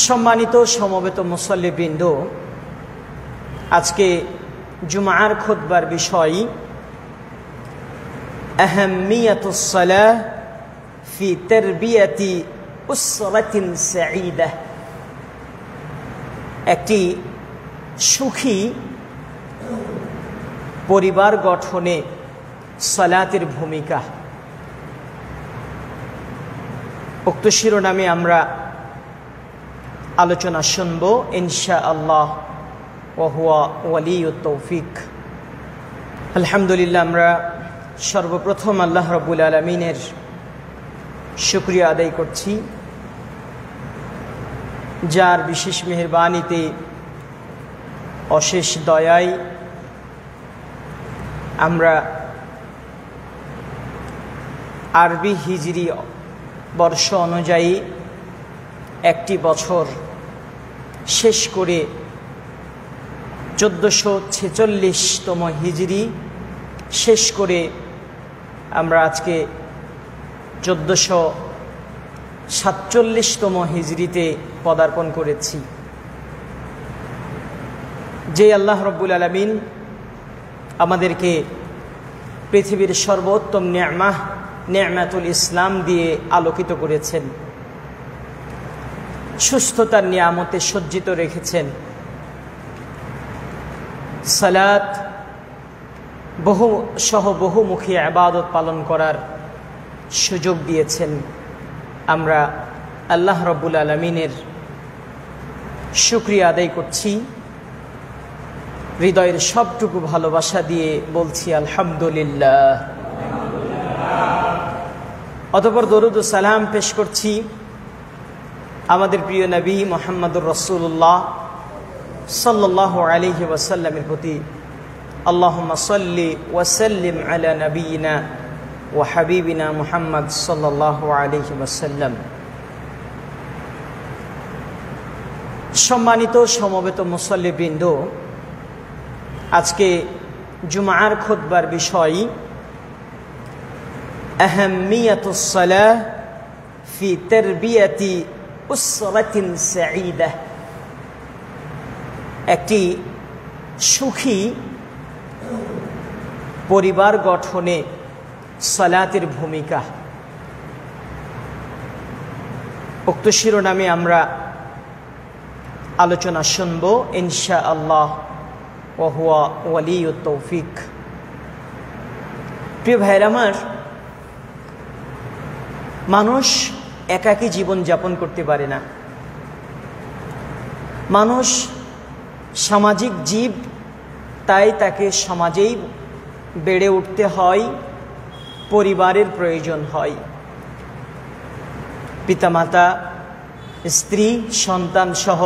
সম্মানিত সমবেত মুসল্লিবৃন্দ, আজকে জুমার খুতবার বিষয় আহমিয়াতুস সালাহ ফি তারবিয়াতি উসরাতিন সাঈদাহ। একটি সুখী পরিবার গঠনে সালাতের ভূমিকা। উক্ত শিরোনামে আমরা আলোচনা শুনব ইনশাআল্লাহ। ওয়া হুয়া ওয়ালিয়ুত তৌফিক। আলহামদুলিল্লাহ, আমরা সর্বপ্রথম আল্লাহ রাব্বুল আলামিনের শুকরিয়া আদায় করছি, যার বিশেষ মেহেরবানিতে, অশেষ দয়ায় আমরা আরবি হিজরি বর্ষ অনুযায়ী একটি বছর শেষ করে 1446তম হিজরি শেষ করে আমরা আজকে 1447তম হিজরিতে পদার্পণ করেছি। যে আল্লাহ রাব্বুল আলামিন আমাদেরকে পৃথিবীর সর্বোত্তম নে'মাতুল ইসলাম দিয়ে আলোকিত করেছেন, সুস্থতার নিয়ামতে সজ্জিত রেখেছেন, সালাত বহুমুখী ইবাদত পালন করার সুযোগ দিয়েছেন। আমরা আল্লাহ রাব্বুল আলামিনের শুকরিয়া আদায় করছি, হৃদয়ের সবটুকু ভালোবাসা দিয়ে বলছি আলহামদুলিল্লাহ। অতঃপর দরুদ ও সালাম পেশ করছি আমাদের প্রিয় নবী মুহাম্মদুর রাসূলুল্লাহ সাল্লাল্লাহু আলাইহি ওয়াসাল্লামের প্রতি। আল্লাহুম্মা সাল্লি ওয়া সাল্লিম আলা নবিয়িনা ওয়া হাবিবিনা মুহাম্মদ সাল্লাল্লাহু আলাইহি ওয়াসাল্লাম। সম্মানিত সমবেত মুসল্লিবৃন্দ, আজকে জুমার খুতবার বিষয় আহমিয়াতুস সালাহ ফি তারবিয়াতি উসরাতিন সাঈদাহ। একটি সুখী পরিবার গঠনে সালাতের ভূমিকা। উক্ত শিরোনামে আমরা আলোচনা শুনব ইনশাআল্লাহ। ওয়া হুয়া ওয়ালিয়ুত তৌফিক। প্রিয় ভাইরা আমার, মানুষ একাকী জীবন যাপন করতে পারে না। মানুষ সামাজিক জীব, তাই তাকে সমাজেই বেড়ে উঠতে হয়, পরিবারের প্রয়োজন হয়। পিতামাতা, স্ত্রী, সন্তান সহ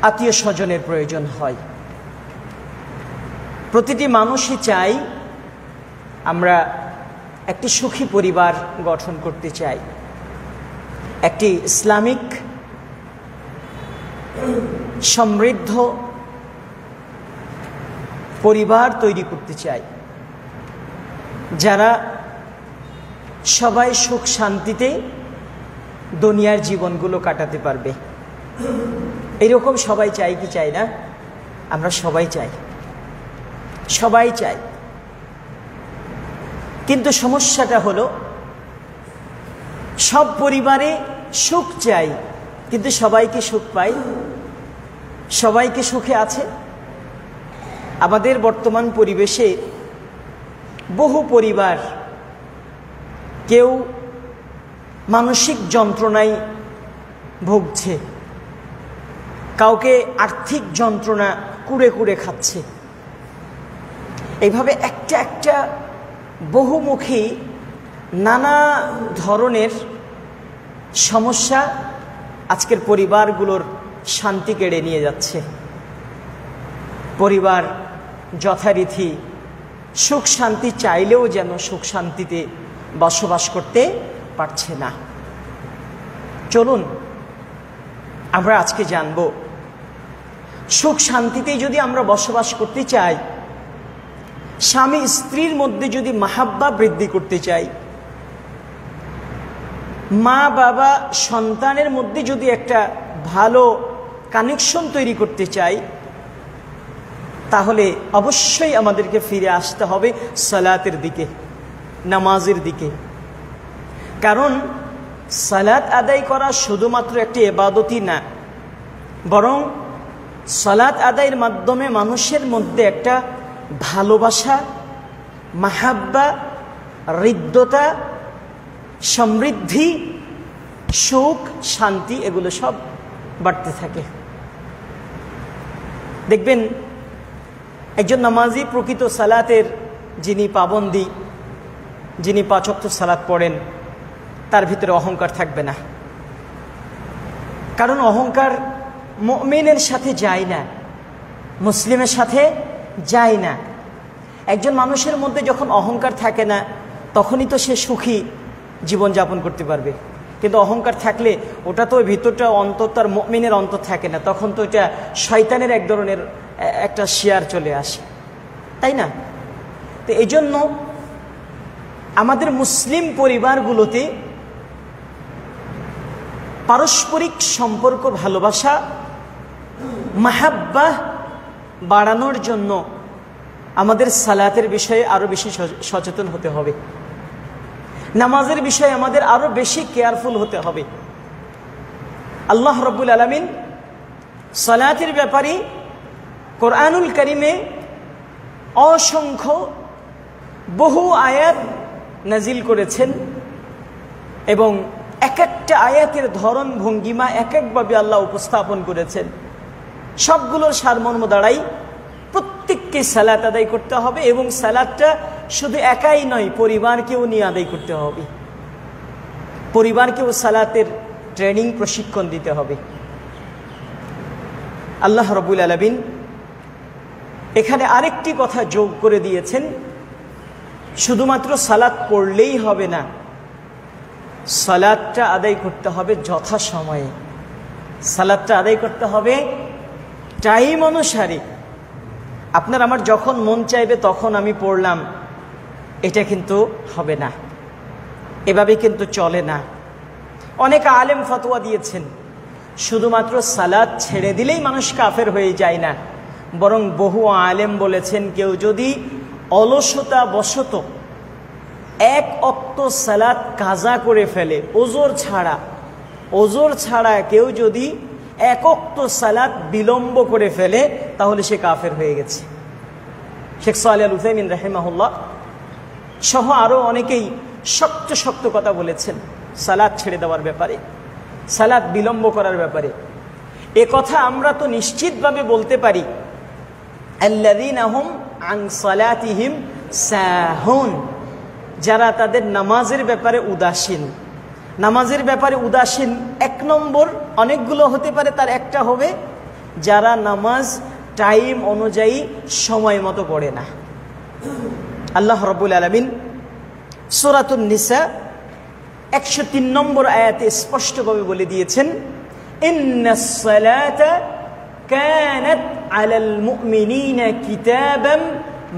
আত্মীয় স্বজনের প্রয়োজন হয়। প্রতিটি মানুষই চাই আমরা একটি সুখী পরিবার গঠন করতে চাই, একটি ইসলামিক সমৃদ্ধ পরিবার তৈরি করতে চাই, যারা সবাই সুখ শান্তিতে দুনিয়ার জীবনগুলো কাটাতে পারবে। এইরকম সবাই চাই কি চাই না? আমরা সবাই চাই, সবাই চাই। কিন্তু সমস্যাটা হলো, সব পরিবারে সুখ চাই, কিন্তু সবাইকে সুখ পাই, সবাইকে সুখে আছে। আমাদের বর্তমান পরিবেশে বহু পরিবার, কেউ মানসিক যন্ত্রণায় ভুগছে, কাউকে আর্থিক যন্ত্রণা কুড়ে কুড়ে খাচ্ছে। এইভাবে একটা বহুমুখী নানা ধরনের সমস্যা আজকের পরিবারগুলোর শান্তি কেড়ে নিয়ে যাচ্ছে। পরিবার যথারীতি সুখ শান্তি চাইলেও যেন সুখ শান্তিতে বসবাস করতে পারছে না। চলুন আমরা আজকে জানব, সুখ শান্তিতে যদি আমরা বসবাস করতে চাই, স্বামী স্ত্রীর মধ্যে যদি মাহাব্বা বৃদ্ধি করতে চাই, মা বাবা সন্তানের মধ্যে যদি একটা ভালো কানেকশন তৈরি করতে চাই, তাহলে অবশ্যই আমাদেরকে ফিরে আসতে হবে সালাতের দিকে, নামাজের দিকে। কারণ সালাত আদায় করা শুধুমাত্র একটি ইবাদতই না, বরং সালাত আদায়ের মাধ্যমে মানুষের মধ্যে একটা ভালোবাসা, মাহাব্বা, হৃদ্যতা, সমৃদ্ধি, সুখ, শান্তি এগুলো সব বাড়তে থাকে। দেখবেন একজন নামাজি প্রকৃত সালাতের যিনি পাবন্দি, যিনি 5 ওয়াক্ত সালাত পড়েন, তার ভিতরে অহংকার থাকবে না। কারণ অহংকার মুমিনের সাথে যায় না, মুসলিমের সাথে যায় না। একজন মানুষের মধ্যে যখন অহংকার থাকে না, তখনই তো সে সুখী জীবনযাপন করতে পারবে। কিন্তু অহংকার থাকলে ওটা তো ভিতরটা অন্তর, তার মুমিনের অন্তর থাকে না, তখন তো এটা শয়তানের এক ধরনের একটা শেয়ার চলে আসে, তাই না? তো এই জন্য আমাদের মুসলিম পরিবারগুলোতে পারস্পরিক সম্পর্ক, ভালোবাসা, মাহাব্বা বাড়ানোর জন্য আমাদের সালাতের বিষয়ে আরো বেশি সচেতন হতে হবে, নামাজের বিষয়ে আমাদের আরো বেশি কেয়ারফুল হতে হবে। আল্লাহ রাব্বুল আলামিন সালাতের ব্যাপারে কোরআনুল কারীমে অসংখ্য বহু আয়াত নাজিল করেছেন এবং এক একটা আয়াতের ধরন ভঙ্গিমা এক একভাবে আল্লাহ উপস্থাপন করেছেন। সবগুলোর সারমর্ম দাঁড়াই প্রত্যেককে সালাত আদায় করতে হবে, এবং সালাতটা শুধু একাই নয়, পরিবারকেও নিয়ে আদায় করতে হবে, পরিবারকেও সালাতের ট্রেনিং, প্রশিক্ষণ দিতে হবে। আল্লাহ রাব্বুল আলামিন এখানে আরেকটি কথা যোগ করে দিয়েছেন, শুধুমাত্র সালাত পড়লেই হবে না, সালাতটা আদায় করতে হবে যথাসময়ে, সালাতটা আদায় করতে হবে টাইম অনুসারে। আপনার আমার যখন মন চাইবে তখন আমি পড়লাম, এটা কিন্তু হবে না, এভাবে কিন্তু চলে না। অনেক আলেম ফতোয়া দিয়েছেন শুধুমাত্র সালাত ছেড়ে দিলেই মানুষ কাফের হয়ে যায় না, বরং বহু আলেম বলেছেন কেউ যদি অলসতা বশত 1 ওয়াক্ত সালাত কাজা করে ফেলে, ওজোর ছাড়া কেউ যদি 1 ওয়াক্ত সালাত বিলম্ব করে ফেলে, তাহলে সে কাফের হয়ে গেছে। শেখ সালেহ আল উসাইমিন রাহিমাহুল্লাহ সহ আরো অনেকেই শক্ত শক্ত কথা বলেছেন সালাত ছেড়ে দেওয়ার ব্যাপারে, সালাত বিলম্ব করার ব্যাপারে। এ কথা আমরা তো নিশ্চিতভাবে বলতে পারি, আল্লাযীনা হুম আন সালাতিহিম সাহুন, যারা তাদের নামাজের ব্যাপারে উদাসীন। নামাজের ব্যাপারে উদাসীন 1 নম্বর, অনেকগুলো হতে পারে, তার একটা হবে যারা নামাজ টাইম অনুযায়ী সময় মতো পড়ে না। আল্লাহ রাব্বুল আলামিন সূরাতুন নিসা 103 নম্বর আয়াতে স্পষ্টভাবে বলে দিয়েছেন, ইন্নাস সালাতা কানাত আলাল মুমিনিনা কিতাবাম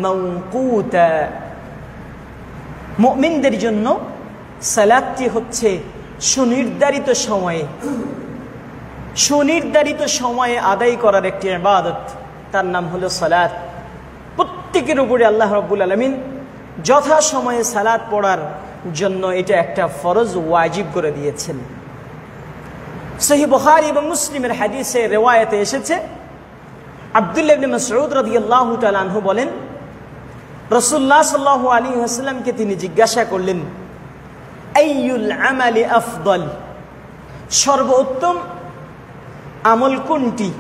মাওকুতা, মুমিনদের জন্য সালাতটি হচ্ছে সুনির্ধারিত সময়ে আদায় করার একটি ইবাদত, তার নাম হলো সালাত। প্রত্যেকের উপরে আল্লাহ রাব্বুল আলামিন যথা সময়ে সালাত পড়ার জন্য এটা একটা ফরজ, ওয়াজিব করে দিয়েছেন। সহিহ বুখারী এবং মুসলিমের হাদিসে রিওয়ায়াতে এসেছে, আব্দুল্লাহ ইবনে মাসউদ রাদিয়াল্লাহু তাআলা আনহু বলেন, রাসূলুল্লাহ সাল্লাল্লাহু আলাইহি ওয়াসাল্লামকে তিনি জিজ্ঞাসা করলেন, আইয়ুল আমালি আফদল, সর্বোত্তম আমল কোনটি?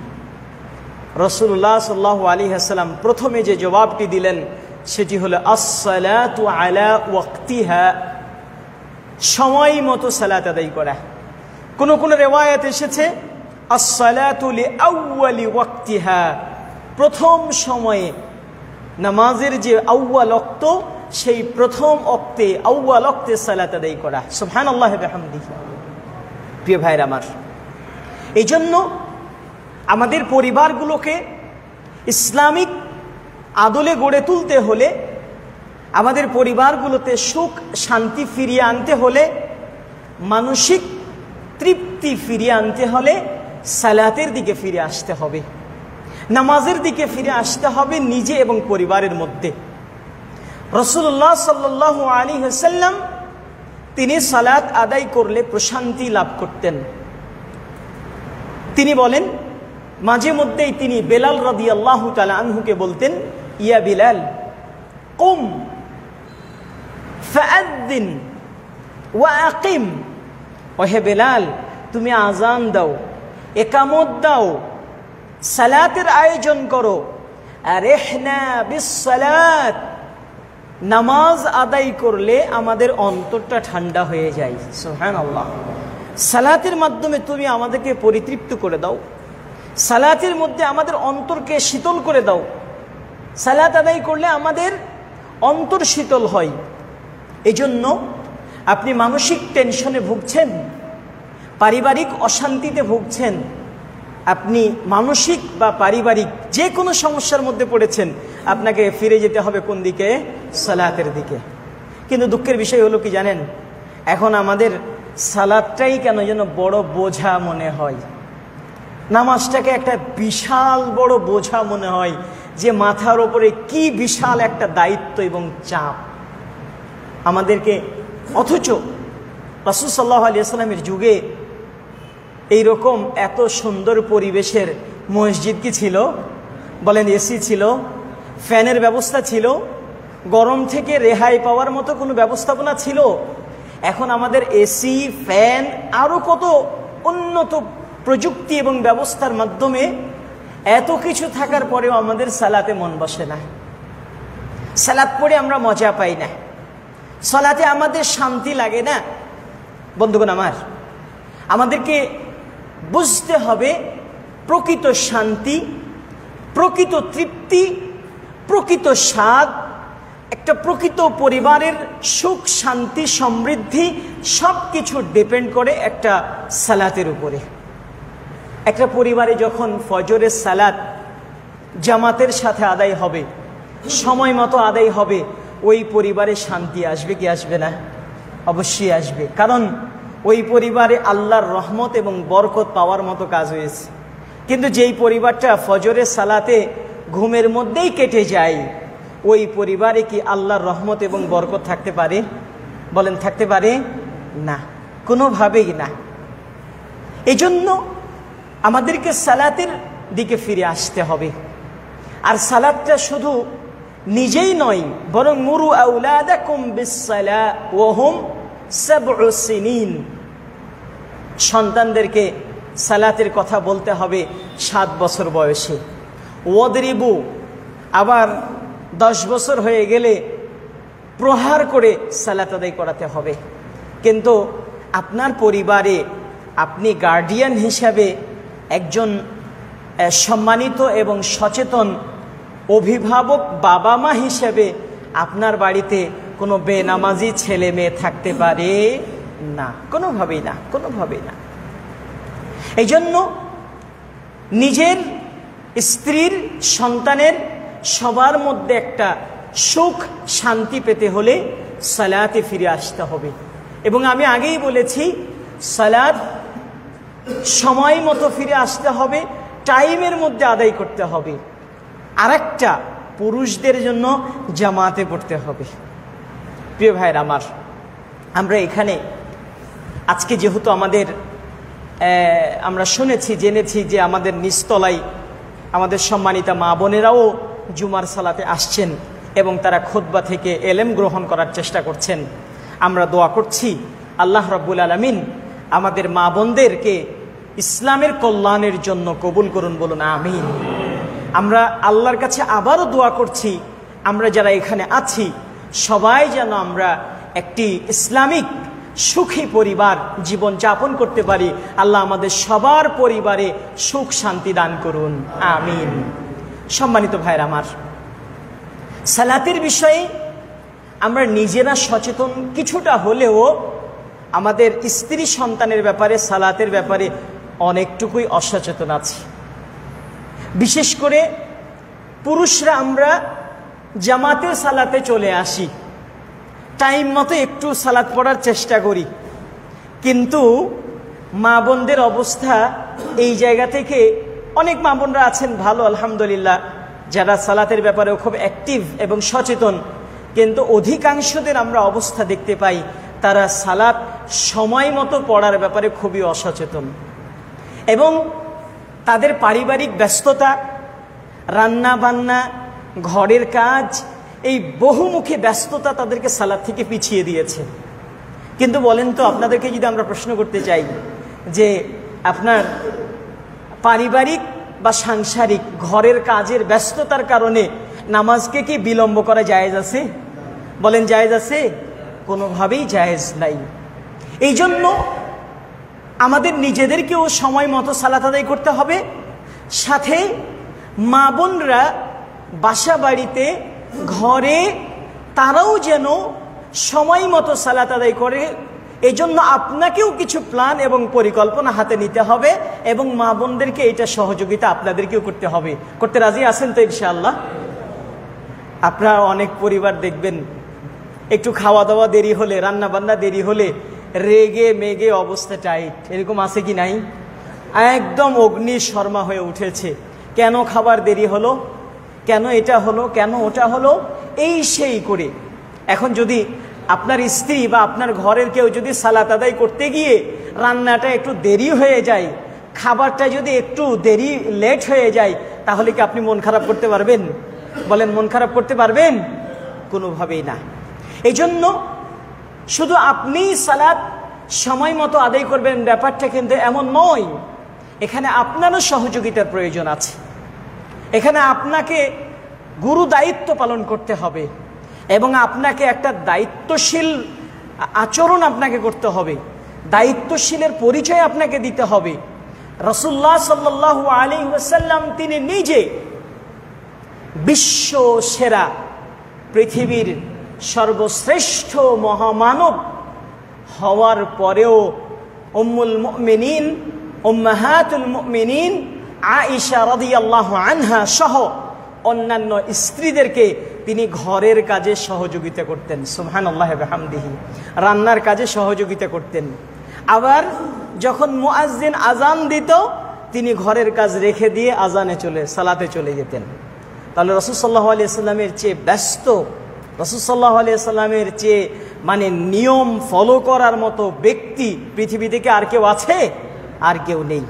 রাসূলুল্লাহ সাল্লাল্লাহু আলাইহি ওয়াসাল্লাম প্রথমে যে জবাবটি দিলেন সেটি হলো আস-সালাতু আলা ওয়াক্তিহা, সময় মতো সালাত আদায় করা। কোন কোন রিওয়ায়াত এসেছে আস-সালাতু লিআউয়ালি ওয়াক্তিহা, প্রথম সময়ে নামাজের যে আউয়াল ওয়াক্ত, সেই প্রথম ওয়াক্তে আউয়াল ওয়াক্তে সালাত আদায় করা। সুবহানাল্লাহি ওয়া বিহামদিহি। প্রিয় ভাইরা আমার, এই জন্য আমাদের পরিবারগুলোকে ইসলামিক আদলে গড়ে তুলতে হলে, আমাদের পরিবারগুলোতে সুখ শান্তি ফিরিয়ে আনতে হলে মানসিক তৃপ্তি ফিরিয়ে আনতে হলে সালাতের দিকে ফিরে আসতে হবে, নামাজের দিকে ফিরে আসতে হবে নিজে এবং পরিবারের মধ্যে। রাসূলুল্লাহ সাল্লাল্লাহু আলাইহি ওয়াসাল্লাম তিনি সালাত আদায় করলে প্রশান্তি লাভ করতেন। তিনি বলেন, মাঝে মধ্যেই তিনি বেলাল রাদিয়াল্লাহু তাআলা আনহুকে বলতেন, ইয়া বিলাল কুম ফাআযিন ওয়া আকিম, ওহে বেলাল তুমি আজান দাও, একামত দাও, সালাতের আয়োজন করো। আরিহনা বিসসালাত, নামাজ আদায় করলে আমাদের অন্তরটা ঠান্ডা হয়ে যায়। সুবহানাল্লাহ। সালাতের মাধ্যমে তুমি আমাদেরকে পরিতৃপ্ত করে দাও, সালাতের মধ্যে আমাদের অন্তরকে শীতল করে দাও। সালাত আদায় করলে আমাদের অন্তর শীতল হয়। এজন্য আপনি মানসিক টেনশনে ভুগছেন, পারিবারিক অশান্তিতে ভুগছেন, আপনি মানসিক বা পারিবারিক যে কোনো সমস্যার মধ্যে পড়েছেন, আপনাকে ফিরে যেতে হবে কোন দিকে? সালাতের দিকে। কিন্তু দুঃখের বিষয় হলো কি জানেন, এখন আমাদের সালাতটাই কেন যেন বড় বোঝা মনে হয়, নামাজটাকে একটা বিশাল বড় বোঝা মনে হয়, যে মাথার ওপরে কি বিশাল একটা দায়িত্ব এবং চাপ আমাদেরকে। অথচ রাসূল সাল্লাল্লাহু আলাইহি ওয়াসাল্লামের যুগে এইরকম এত সুন্দর পরিবেশের মসজিদ কি ছিল? বলেন, এসি ছিল, ফ্যানের ব্যবস্থা ছিল, গরম থেকে রেহাই পাওয়ার মতো কোনো ব্যবস্থাপনা ছিল? এখন আমাদের এসি, ফ্যান, আরও কত উন্নত প্রযুক্তি এবং ব্যবস্থার মাধ্যমে এত কিছু থাকার পরেও আমাদের সালাতে মন বসে না, সালাত পড়ে আমরা মজা পাই না, সালাতে আমাদের শান্তি লাগে না। বন্ধুগণ আমার, আমাদেরকে বুঝতে হবে প্রকৃত শান্তি, প্রকৃত তৃপ্তি, প্রকৃত স্বাদ, একটা প্রকৃত পরিবারের সুখ শান্তি সমৃদ্ধি সব কিছু ডিপেন্ড করে একটা সালাতের উপরে। একটা পরিবারে যখন ফজরের সালাত জামাতের সাথে আদায় হবে, সময় মতো আদায় হবে, ওই পরিবারে শান্তি আসবে কি আসবে না? অবশ্যই আসবে। কারণ ওই পরিবারে আল্লাহর রহমত এবং বরকত পাওয়ার মতো কাজ হয়েছে। কিন্তু যেই পরিবারটা ফজরের সালাতে ঘুমের মধ্যেই কেটে যায়, ওই পরিবারে কি আল্লাহর রহমত এবং বরকত থাকতে পারে? বলেন, থাকতে পারে না, কোনোভাবেই না। এজন্য আমাদেরকে সালাতের দিকে ফিরে আসতে হবে। আর সালাতটা শুধু নিজেই নয়, বরং মুরু আউলাদাকুম বিসসালাহ ওয়া হুম সাবউ সিনিন, সন্তানদেরকে সালাতের কথা বলতে হবে 7 বছর বয়সে। ওয়াদরিবু, আবার 10 বছর হয়ে গেলে প্রহার করে সালাত আদায় করাতে হবে। কিন্তু আপনার পরিবারে আপনি গার্ডিয়ান হিসাবে একজন সম্মানিত এবং সচেতন অভিভাবক বাবা মা হিসেবে আপনার বাড়িতে কোনো বেনামাজি ছেলে মেয়ে থাকতে পারে না, কোনোভাবেই না, কোনোভাবেই না। এই জন্য নিজের, স্ত্রীর, সন্তানের সবার মধ্যে একটা সুখ শান্তি পেতে হলে সালাতে ফিরে আসতে হবে। এবং আমি আগেই বলেছি, সালাত সময় মতো ফিরে আসতে হবে, টাইমের মধ্যে আদায় করতে হবে। আরেকটা, পুরুষদের জন্য জামাতে পড়তে হবে। প্রিয় ভাইরা আমার, আমরা এখানে আজকে যেহেতু আমরা শুনেছি, জেনেছি যে আমাদের নিচতলায় আমাদের সম্মানিতা মা বোনেরাও জুমার সালাতে আসছেন এবং তারা খুতবা থেকে এলেম গ্রহণ করার চেষ্টা করছেন। আমরা দোয়া করছি আল্লাহ রাব্বুল আলামিন আমাদের মা বোনদেরকে ইসলামের কল্যাণের জন্য কবুল করুন, বলুন আমিন। আমরা আল্লাহর কাছে আবারও দোয়া করছি, আমরা যারা এখানে আছি সবাই যেন আমরা একটি ইসলামিক সুখী পরিবার জীবন যাপন করতে পারি। আল্লাহ আমাদের সবার পরিবারে সুখ শান্তি দান করুন, আমিন। সম্মানিত ভাইরা আমার, সালাতের বিষয়ে আমরা নিজেরা সচেতন কিছুটা হলেও আমাদের স্ত্রী সন্তানের ব্যাপারে, সালাতের ব্যাপারে অনেকটুকুই অসচেতন আছি। বিশেষ করে পুরুষরা আমরা জামাতের সালাতে চলে আসি, টাইম মতো একটু সালাত পড়ার চেষ্টা করি, কিন্তু মা বোনদের অবস্থা এই জায়গা থেকে, অনেক মা বোনরা আছেন ভালো আলহামদুলিল্লাহ, যারা সালাতের ব্যাপারেও খুব অ্যাক্টিভ এবং সচেতন, কিন্তু অধিকাংশদের আমরা অবস্থা দেখতে পাই তারা সালাত সময় মতো পড়ার ব্যাপারে খুবই অসচেতন, এবং তাদের পারিবারিক ব্যস্ততা, রান্না বান্না, ঘরের কাজ, এই বহুমুখী ব্যস্ততা তাদেরকে সালাত থেকে পিছিয়ে দিয়েছে। কিন্তু বলেন তো, আপনাদেরকে যদি আমরা প্রশ্ন করতে চাই যে আপনার পারিবারিক বা সাংসারিক ঘরের কাজের ব্যস্ততার কারণে নামাজকে কি বিলম্ব করা জায়েজ আছে? বলেন জায়েজ আছে? কোনোভাবেই জায়েজ নাই। এই জন্য আমাদের নিজেদেরকেও সময় মতো সালাত আদায় করতে হবে, সাথে মা বোনরা বাসা বাড়িতে ঘরে তারাও যেন সময় মতো সালাত আদায় করে। এই জন্য আপনাকেও কিছু প্ল্যান এবং পরিকল্পনা হাতে নিতে হবে, এবং মা বোনদেরকে এটা সহযোগিতা আপনাদেরকেও করতে হবে। করতে রাজি আছেন তো ইনশাআল্লাহ? আপনারা অনেক পরিবার দেখবেন একটু খাওয়া দাওয়া দেরি হলে, রান্না বান্না দেরি হলে রেগে মেগে অবস্থা টাইট, এরকম আছে কি নাই? একদম অগ্নি শর্মা হয়ে উঠেছে, কেন খাবার দেরি হলো, কেন এটা হলো, কেন ওটা হলো, এই সেই করে। এখন যদি আপনার স্ত্রী বা আপনার ঘরের কেউ যদি সালাত আদায় করতে গিয়ে রান্নাটা একটু দেরি হয়ে যায়, খাবারটা যদি একটু দেরি লেট হয়ে যায়, তাহলে কি আপনি মন খারাপ করতে পারবেন? বলেন, মন খারাপ করতে পারবেন? কোনোভাবেই না। এই জন্য শুধু আপনি সালাত সময় মতো আদায় করবেন ব্যাপারটা কিন্তু এমন নয়, এখানে আপনারও সহযোগিতার প্রয়োজন আছে। এখানে আপনাকে গুরু দায়িত্ব পালন করতে হবে, এবং আপনাকে একটা দায়িত্বশীল আচরণ আপনাকে করতে হবে, দায়িত্বশীলের পরিচয় আপনাকে দিতে হবে। রাসূলুল্লাহ সাল্লাল্লাহু আলাইহি ওয়াসাল্লাম তিনি নিজে বিশ্ব সেরা, পৃথিবীর সর্বশ্রেষ্ঠ মহামানব হওয়ার পরেও উম্মুল মুমিনিন, উম্মাহাতুল মুমিনিন আয়েশা রাদিয়াল্লাহু আনহা সহ অন্যান্য স্ত্রীদেরকে তিনি ঘরের কাজে সহযোগিতা করতেন। সুবহানাল্লাহি ওয়া বিহামদিহি, রান্নার কাজে সহযোগিতা করতেন। আবার যখন মুয়াজ্জিন আজান দিত, তিনি ঘরের কাজ রেখে দিয়ে সালাতে চলে যেতেন। তাহলে রাসূল সাল্লাল্লাহু আলাইহি ওয়াসাল্লামের চেয়ে ব্যস্ত, রাসূল সাল্লাল্লাহু আলাইহি ওয়াসাল্লামের চেয়ে নিয়ম ফলো করার মতো ব্যক্তি পৃথিবী থেকে আর কেউ আছে? আর কেউ নেই।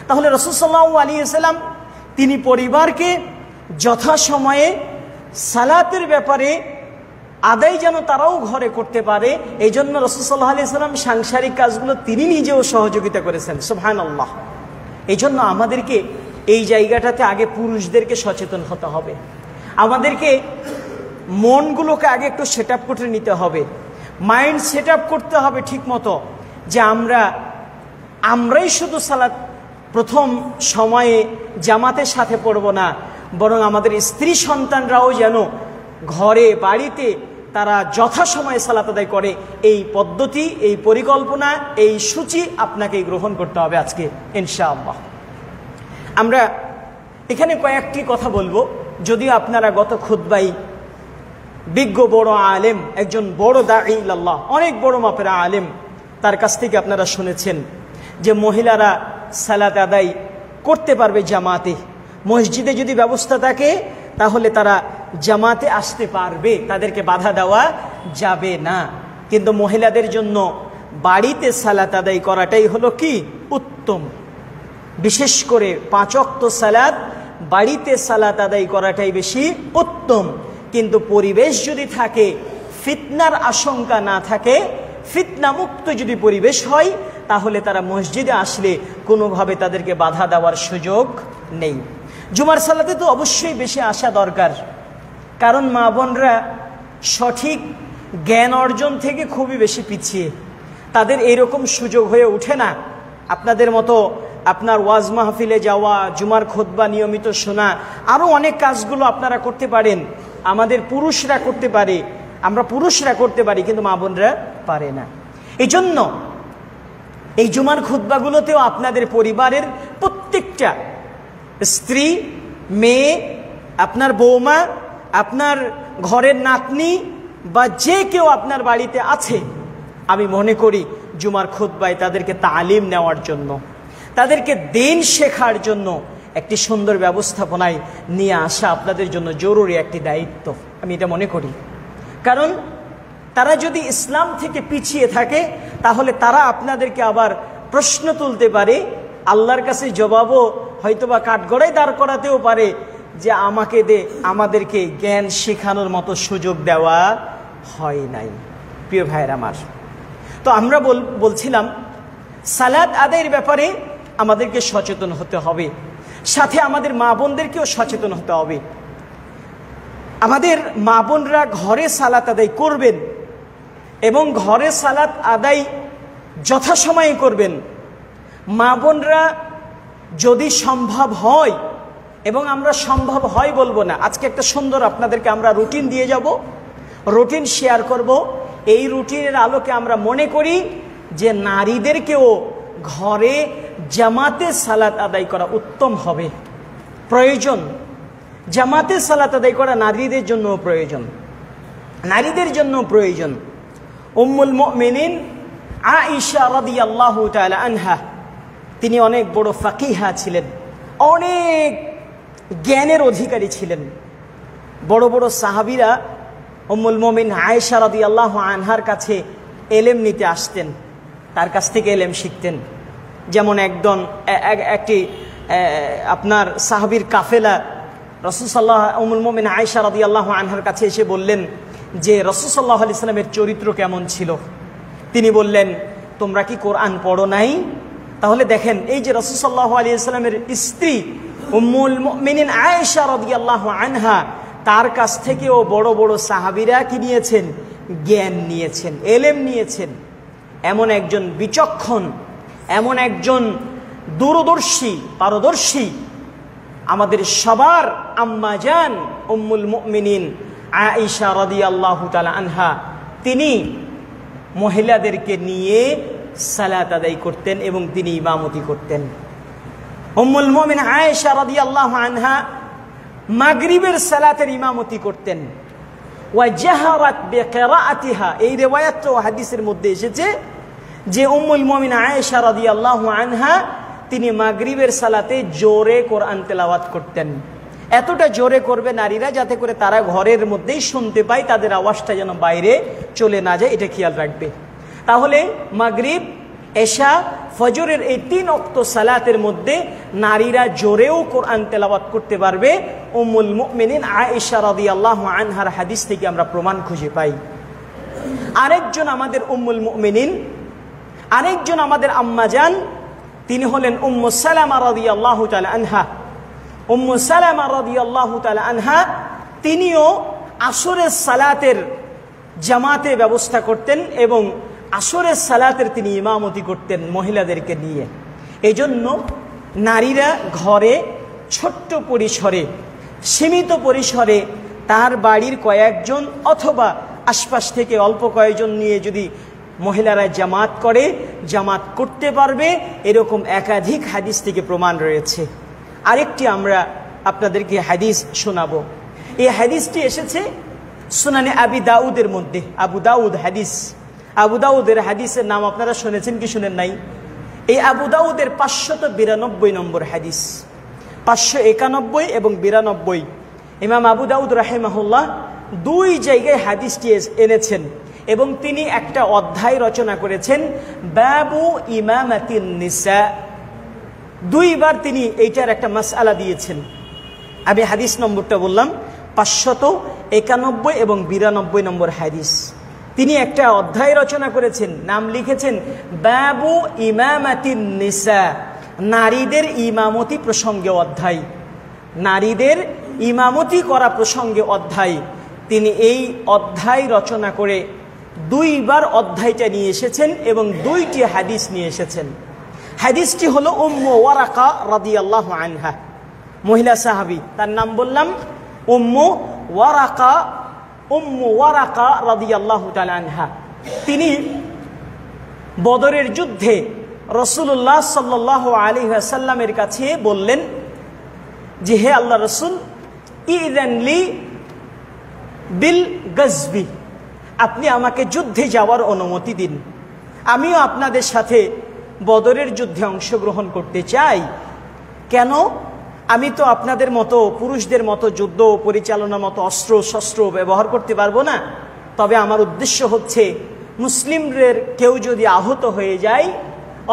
তাহলে রাসূল সাল্লাল্লাহু আলাইহি ওয়াসাল্লাম তিনি পরিবারকে যথাসময়ে সালাতের ব্যাপারে আদায় যেন তারাও ঘরে করতে পারে, এই জন্য রাসূল সাল্লাল্লাহু আলাইহি ওয়াসাল্লাম সাংসারিক কাজগুলো তিনি নিজেও সহযোগিতা করেছেন। সুবহানাল্লাহ। এই জন্য আমাদেরকে এই জায়গাটাতে আগে পুরুষদেরকে সচেতন হতে হবে, আমাদেরকে মনগুলোকে আগে একটু সেট আপ করে নিতে হবে, মাইন্ড সেট আপ করতে হবে ঠিক মতো, যে আমরাই শুধু সালাত প্রথম সময়ে জামাতের সাথে পড়ব না, বরং আমাদের স্ত্রী সন্তানরাও যেন ঘরে বাড়িতে তারা যথাসময়ে সালাত আদায় করে। এই পদ্ধতি, এই পরিকল্পনা, এই সূচি আপনাকে গ্রহণ করতে হবে আজকে ইনশাআল্লাহ। আমরা এখানে কয়েকটি কথা বলবো, যদিও আপনারা গত খুতবাই বিজ্ঞ বড় আলেম, একজন বড় দাঈ ইলাল্লাহ, অনেক বড় মাপের আলেম, তার কাছ থেকে আপনারা শুনেছেন যে মহিলারা সালাত আদায় করতে পারবে জামাতে, মসজিদে যদি ব্যবস্থা থাকে তাহলে তারা জামাতে আসতে পারবে, তাদেরকে বাধা দেওয়া যাবে না। কিন্তু মহিলাদের জন্য বাড়িতে সালাত আদায় করাটাই হলো কি উত্তম, বিশেষ করে 5 ওয়াক্ত সালাত বাড়িতে সালাত আদায় করাটাই বেশি উত্তম। কিন্তু পরিবেশ যদি থাকে, ফিতনার আশঙ্কা না থাকে, ফিতনা মুক্ত যদি পরিবেশ হয়, তাহলে তারা মসজিদে আসলে কোনোভাবে তাদেরকে বাধা দেওয়ার সুযোগ নেই। জুমার সালাতে তো অবশ্যই বেশি আসা দরকার, কারণ মা বোনরা সঠিক জ্ঞান অর্জন থেকে খুবই বেশি পিছিয়ে, তাদের এইরকম সুযোগ হয়ে ওঠে না। আপনাদের মতো আপনার ওয়াজ মাহফিলে যাওয়া, জুমার খুতবা নিয়মিত শোনা, আরও অনেক কাজগুলো আপনারা করতে পারেন, আমাদের পুরুষরা করতে পারে, আমরা পুরুষরা করতে পারি, কিন্তু মা বোনরা পারে না। এই জন্য এই জুমার খুতবাগুলোতেও আপনাদের পরিবারের প্রত্যেকটা স্ত্রী, মেয়ে, আপনার বৌমা, আপনার ঘরের নাতনি বা যে কেউ আপনার বাড়িতে আছে, আমি মনে করি জুমার খুতবায় তাদেরকে তালিম নেওয়ার জন্য, তাদেরকে দিন শেখার জন্য একটি সুন্দর ব্যবস্থাপনায় নিয়ে আসা আপনাদের জন্য জরুরি একটি দায়িত্ব আমি এটা মনে করি। কারণ তারা যদি ইসলাম থেকে পিছিয়ে থাকে তাহলে তারা আপনাদেরকে আবার প্রশ্ন তুলতে পারে, আল্লাহর কাছে জবাবও হয়তোবা কাঠগড়ায় দাঁড় করাতেও পারে যে আমাদেরকে জ্ঞান শেখানোর মতো সুযোগ দেওয়া হয় নাই। প্রিয় ভাইয়ের আমার, তো আমরা বলছিলাম সালাত আদায়ের ব্যাপারে আমাদেরকে সচেতন হতে হবে, সাথে আমাদের মা বোনদেরকেও সচেতন হতে হবে। আমাদের মা বোনরা ঘরে সালাত আদায় করবেন এবং ঘরে সালাত আদায় যথাসময়ে করবেন। মা বোনরা যদি সম্ভব হয়, এবং আমরা সম্ভব হয় বলবো না, আজকে একটা সুন্দর আপনাদেরকে আমরা রুটিন দিয়ে যাব, রুটিন শেয়ার করব। এই রুটিনের আলোকে আমরা মনে করি যে নারীদেরকেও ঘরে জামাতে সালাত আদায় করা উত্তম হবে, প্রয়োজন। জামাতে সালাত আদায় করা নারীদের জন্য প্রয়োজন, নারীদের জন্য প্রয়োজন। উম্মুল মুমিনিন আয়েশা রাদিয়াল্লাহু তাআলা আনহা, তিনি অনেক বড় ফাকিহা ছিলেন, অনেক জ্ঞানের অধিকারী ছিলেন। বড় বড় সাহাবীরা উম্মুল মুমিন আয়েশা রাদিয়াল্লাহু আনহার কাছে এলেম নিতে আসতেন, তার কাছ থেকে এলেম শিখতেন। যেমন একটি আপনার সাহাবীর কাফেলা রাসূল উম্মুল মুমিন আয়েশা রাদিয়াল্লাহু আনহার কাছে এসে বললেন যে রাসূল সাল্লাল্লাহু আলাইহি ওয়াসাল্লামের চরিত্র কেমন ছিল। তিনি বললেন, তোমরা কি কোরআন পড়ো নাই? তাহলে দেখেন, এই যে রাসূল সাল্লাল্লাহু আলাইহি ওয়াসাল্লামের স্ত্রী উম্মুল মুমিনিন আয়েশা রাদিয়াল্লাহু আনহা, তার কাছ থেকেও বড় বড় সাহাবীরা কি নিয়েছেন? জ্ঞান নিয়েছেন, এলেম নিয়েছেন। এমন একজন বিচক্ষণ, এমন একজন দূরদর্শী, পারদর্শী, আমাদের সবার আম্মা জান উম্মুল মুমিনিন আয়েশা রাদিয়াল্লাহু তাআলা আনহা, তিনি মহিলাদেরকে নিয়ে সালাত আদায় করতেন এবং তিনি ইমামতি করতেন। উম্মুল মুমিন আয়েশা রাদিয়াল্লাহু আনহা মাগরিবের সালাতের ইমামতি করতেন। ওয়া জাহারাত বিকিরাআতিহা, এই রিওয়ায়াত ও হাদিসের মধ্যে এসেছে যে উম্মুল মুমিন আয়েশা রাদিয়াল্লাহু আনহা তিনি মাগরিবের সালাতে জোরে কোরআন তেলাওয়াত করতেন। এতটা জোরে করবে নারীরা যাতে করে তারা ঘরের মধ্যেই শুনতে পায়, তাদের আওয়াজটা যেন বাইরে চলে না যায়, এটা খেয়াল রাখবে। তাহলে মাগরিব, এশা, ফজরের এই 3 ওয়াক্ত সালাতের মধ্যে নারীরা জোরেও কোরআন তেলাওয়াত করতে পারবে। উম্মুল মুমিনিন আয়েশা রাদিয়াল্লাহু আনহার হাদিস থেকে আমরা প্রমাণ খুঁজে পাই। আরেকজন আমাদের উম্মুল মুমিনিন, আরেকজন আমাদের আম্মা জান, তিনি হলেন উম্মু সালামা রাদিয়াল্লাহু তাআলা আনহা। উম্মু সালামা রাদিয়াল্লাহু তাআলা আনহা, তিনিও আসরের সালাতের জামাতে ব্যবস্থা করতেন এবং আসরের সালাতের তিনি ইমামতি করতেন মহিলাদেরকে নিয়ে। এজন্য নারীরা ঘরে ছোট্ট পরিসরে, সীমিত পরিসরে তার বাড়ির কয়েকজন অথবা আশপাশ থেকে অল্প কয়েকজন নিয়ে যদি মহিলারা জামাত করতে পারবে, এরকম একাধিক হাদিস থেকে প্রমাণ রয়েছে। আরেকটি আমরা আপনাদেরকে হাদিস শোনাবো। এই হাদিসটি এসেছে সুনানে আবি দাউদের মধ্যে। আবু দাউদ হাদিস, আবু দাউদের হাদিসের নাম আপনারা শুনেছেন কি শুনেন নাই? এই আবু দাউদের 592 নম্বর হাদিস, 591 এবং 92। ইমাম আবু দাউদ রাহিমাহুল্লাহ 2 জায়গায় হাদিসটি এনেছেন এবং তিনি একটা অধ্যায় রচনা করেছেন, বাবু ইমামাতিন নিসা। 2 বার তিনি এইটার একটা মাসআলা দিয়েছেন। আমি হাদিস নম্বরটা বললাম 591 এবং 92 নম্বর হাদিস। তিনি একটা অধ্যায় রচনা করেছেন, নাম লিখেছেন বাবু ইমামাতিন নিসা, নারীদের ইমামতি প্রসঙ্গে অধ্যায়, নারীদের ইমামতি করা প্রসঙ্গে অধ্যায়। তিনি এই অধ্যায় রচনা করে 2 বার অধ্যায়টা নিয়ে এসেছেন এবং 2টি হাদিস নিয়ে এসেছেন। হাদিসটি হলো উম্মু ওয়ারাকা রাদিয়াল্লাহু আনহা, মহিলা সাহাবী, তার নাম বললাম উম্মু ওয়ারাকা রাদিয়াল্লাহু তাআলা আনহা। তিনি বদরের যুদ্ধে রাসূলুল্লাহ সাল্লাল্লাহু আলাইহি ওয়াসাল্লামের কাছে বললেন যে, হে আল্লাহ রাসূল, ইযান লি বিল গাজবি, আপনি আমাকে যুদ্ধে যাওয়ার অনুমতি দিন, আমিও আপনাদের সাথে বদরের যুদ্ধে অংশগ্রহণ করতে চাই। কেন? আমি তো আপনাদের মতো পুরুষদের মতো যুদ্ধ পরিচালনার মতো অস্ত্র শস্ত্র ব্যবহার করতে পারবো না। তবে আমার উদ্দেশ্য হচ্ছে মুসলিমদের কেউ যদি আহত হয়ে যায়,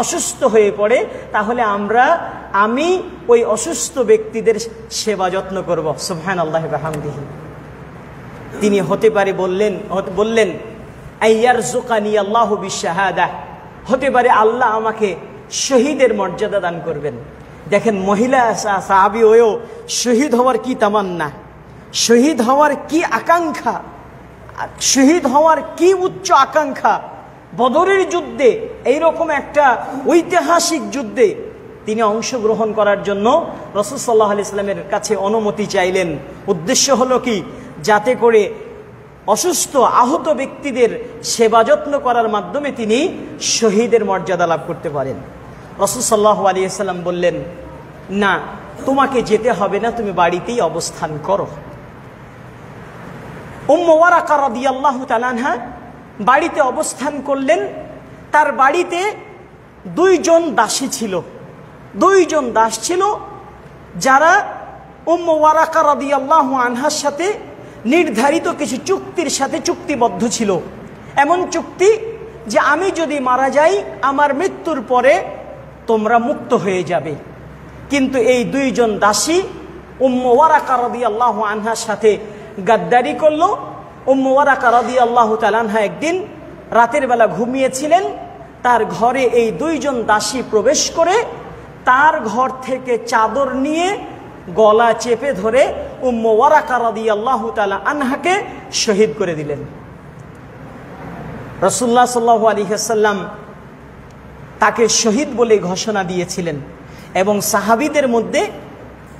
অসুস্থ হয়ে পড়ে, তাহলে আমি ওই অসুস্থ ব্যক্তিদের সেবা যত্ন করব। সুবহানাল্লাহি ওয়া বিহামদিহি। তিনি হতে পারে বললেন আইয়ারযুকানি আল্লাহু বিশাহাদাহ, হতে পারে আল্লাহ আমাকে শহীদের মর্যাদা দান করবেন। দেখেন, মহিলা সাহাবী হয়েও শহীদ হওয়ার কি তামান্না, শহীদ হওয়ার কি আকাঙ্ক্ষা, শহীদ হওয়ার কি উচ্চ আকাঙ্ক্ষা। বদরের যুদ্ধে, এইরকম একটা ঐতিহাসিক যুদ্ধে তিনি অংশগ্রহণ করার জন্য রাসূল সাল্লাল্লাহু আলাইহি ওয়াসাল্লামের কাছে অনুমতি চাইলেন। উদ্দেশ্য হলো কি? যাতে করে অসুস্থ আহত ব্যক্তিদের সেবা যত্ন করার মাধ্যমে তিনি শহীদের মর্যাদা লাভ করতে পারেন। রাসূল সাল্লাল্লাহু আলাইহি ওয়াসাল্লাম বললেন, না, তোমাকে যেতে হবে না, তুমি বাড়িতেই অবস্থান করো। উম্মু ওয়ারাকা রাদিয়াল্লাহু তাআলা আনহা বাড়িতে অবস্থান করলেন। তার বাড়িতে দুইজন দাসী ছিল, দুইজন দাস ছিল যারা উম্মু ওয়ারাকা রাদিয়াল্লাহু আনহার সাথে নির্ধারিত কিছু চুক্তির সাথে চুক্তিবদ্ধ ছিল। এমন চুক্তি যে আমি যদি মারা যাই, আমার মৃত্যুর পরে তোমরা মুক্ত হয়ে যাবে। কিন্তু এই দুইজন দাসী উম্মু ওয়ারাকা রাদিয়াল্লাহু আনহার সাথে গাদ্দারি করলো। উম্মু ওয়ারাকা রাদিয়াল্লাহু তাআলা আনহা একদিন রাতের বেলা ঘুমিয়েছিলেন। তার ঘরে এই দুইজন দাসী প্রবেশ করে তার ঘর থেকে চাদর নিয়ে গলা চেপে ধরে উম্মু ওয়ারাকা রাদিয়াল্লাহু তাআলা আনহাকে শহীদ করে দিলেন। রাসূলুল্লাহ সাল্লাল্লাহু আলাইহি ওয়াসাল্লাম তাকে শহীদ বলে ঘোষণা দিয়েছিলেন এবং সাহাবীদের মধ্যে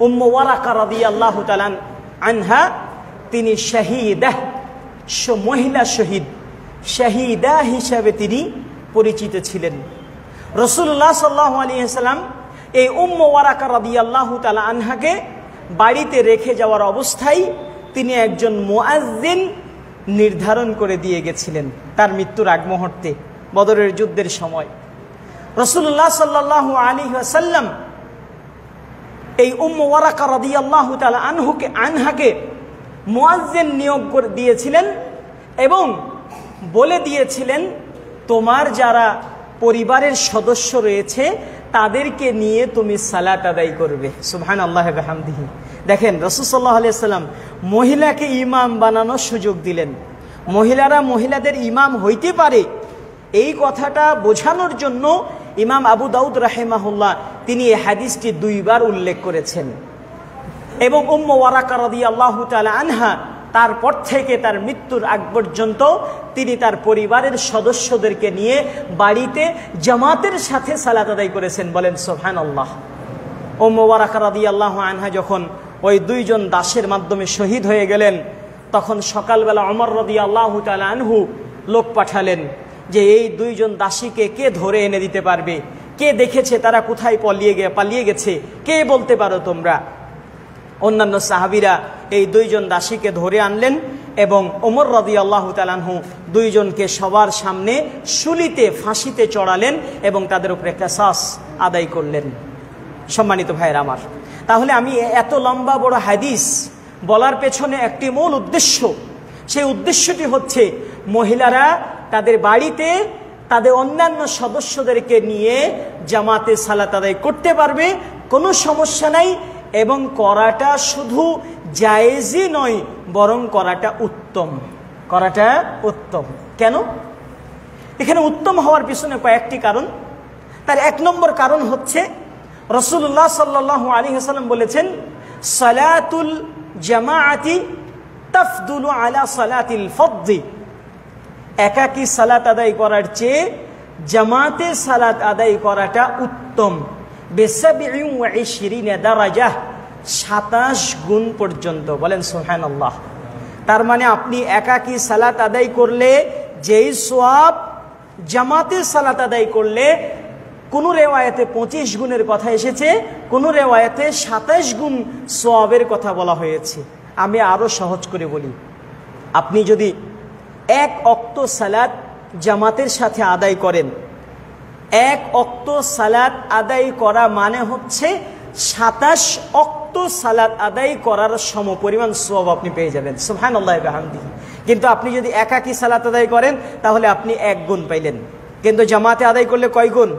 উম্মু ওয়ারাকা রাদিয়াল্লাহু তাআলা আনহা তিনি শাহীদাহ, মহিলা শহীদ, শাহীদা হিসাবে তিনি পরিচিত ছিলেন। রাসূলুল্লাহ সাল্লাল্লাহু আলাইহি ওয়াসাল্লাম এই উম্মু ওয়ারাকা রাদিয়াল্লাহু তাআলা আনহাকে বাড়িতে রেখে যাওয়ার অবস্থায় তিনি একজন মুয়াজ্জিন নির্ধারণ করে দিয়ে গেছিলেন তার মৃত্যুর আগ মুহূর্তে, বদরের যুদ্ধের সময়। রাসূলুল্লাহ সাল্লাল্লাহু আলাইহি ওয়াসাল্লাম এই উম্মু ওয়ারাকা রাদিয়াল্লাহু তাআলা আনহাকে মুয়াজ্জিন নিয়োগ করে দিয়েছিলেন এবং বলে দিয়েছিলেন, তোমার যারা পরিবারের সদস্য রয়েছে তাদেরকে নিয়ে তুমি সালাত আদায় করবে। সুবহানাল্লাহি ওয়া বিহামদিহি। দেখেন, রাসূল সাল্লাল্লাহু আলাইহি ওয়াসাল্লাম মহিলাকে ইমাম বানানোর সুযোগ দিলেন। মহিলারা মহিলাদের ইমাম হইতে পারে, এই কথাটা বোঝানোর জন্য ইমাম আবু দাউদ রাহিমাহুল্লাহ তিনি এই হাদিসটি 2 বার উল্লেখ করেছেন। এবং উম্মু ওয়ারাকা রাদিয়াল্লাহু তাআলা আনহা তারপর থেকে তার মৃত্যুর আগ পর্যন্ত তিনি তার পরিবারের সদস্যদেরকে নিয়ে বাড়িতে জামাতের সাথে সালাত আদায় করেছেন। বলেন সুবহানাল্লাহ। উম্মু ওয়ারাকা রাদিয়াল্লাহু আনহা যখন ওই দুইজন দাসের মাধ্যমে শহীদ হয়ে গেলেন, তখন সকালবেলা ওমর রাদিয়াল্লাহু তাআলা আনহু লোক পাঠালেন যে এই দুইজন দাসীকে কে ধরে এনে দিতে পারবে, কে দেখেছে তারা কোথায় পালিয়ে গেছে, কে বলতে পারো তোমরা। অন্যান্য সাহাবীরা এই দুইজন দাসীকে ধরে আনলেন এবং ওমর রাদিয়াল্লাহু তাআলা আনহু দুইজনকে সবার সামনে শুলিতে ফাঁসিতে চড়ালেন এবং তাদের উপরে কিসাস আদায় করলেন। সম্মানিত ভাইয়েরা আমার, তাহলে আমি এত লম্বা বড় হাদিস বলার পেছনে একটি মূল উদ্দেশ্য, সেই উদ্দেশ্যটি হচ্ছে মহিলারা তাদের বাড়িতে তাদের অন্যান্য সদস্যদেরকে নিয়ে জামাতে সালাত আদায় করতে পারবে, কোনো সমস্যা নাই। এবং করাটা শুধু জায়েজই নয়, বরং করাটা উত্তম, করাটা উত্তম। কেন? এখানে উত্তম হওয়ার পিছনে কয়েকটি কারণ। তার 1 নম্বর কারণ হচ্ছে রাসূলুল্লাহ সাল্লাল্লাহু আলাইহি ওয়াসাল্লাম বলেছেন, সালাতুল জামাআতি তাফদুলু আলা সালাতিল ফরদি। একাকী সালাত আদায় করার চেয়ে জামাতে সালাত আদায় করাটা উত্তম। বে27 দারাজা, 27 গুণ পর্যন্ত। বলেন সুবহানাল্লাহ। তার মানে আপনি একাকী সালাত আদায় করলে যেই সওয়াব জামাতে সালাত আদায় করলে, কোন রেওয়ায়াতে 25 গুণের কথা এসেছে, কোন রেওয়ায়াতে 27 গুণ সওয়াবের কথা বলা হয়েছে। আমি আরো সহজ করে বলি, আপনি যদি 1 ওয়াক্ত সালাত জামাতের সাথে আদায় করেন, এক ওয়াক্ত সালাত আদায় করা মানে হচ্ছে 27 ওয়াক্ত সালাত আদায় করার সমপরিমাণ সওয়াব আপনি পেয়ে যাবেন। সুবহানাল্লাহি ওয়া বিহামদিহি। কিন্তু আপনি যদি একাকী সালাত আদায় করেন তাহলে আপনি 1 গুণ পাইলেন, কিন্তু জামাতে আদায় করলে কয় গুণ?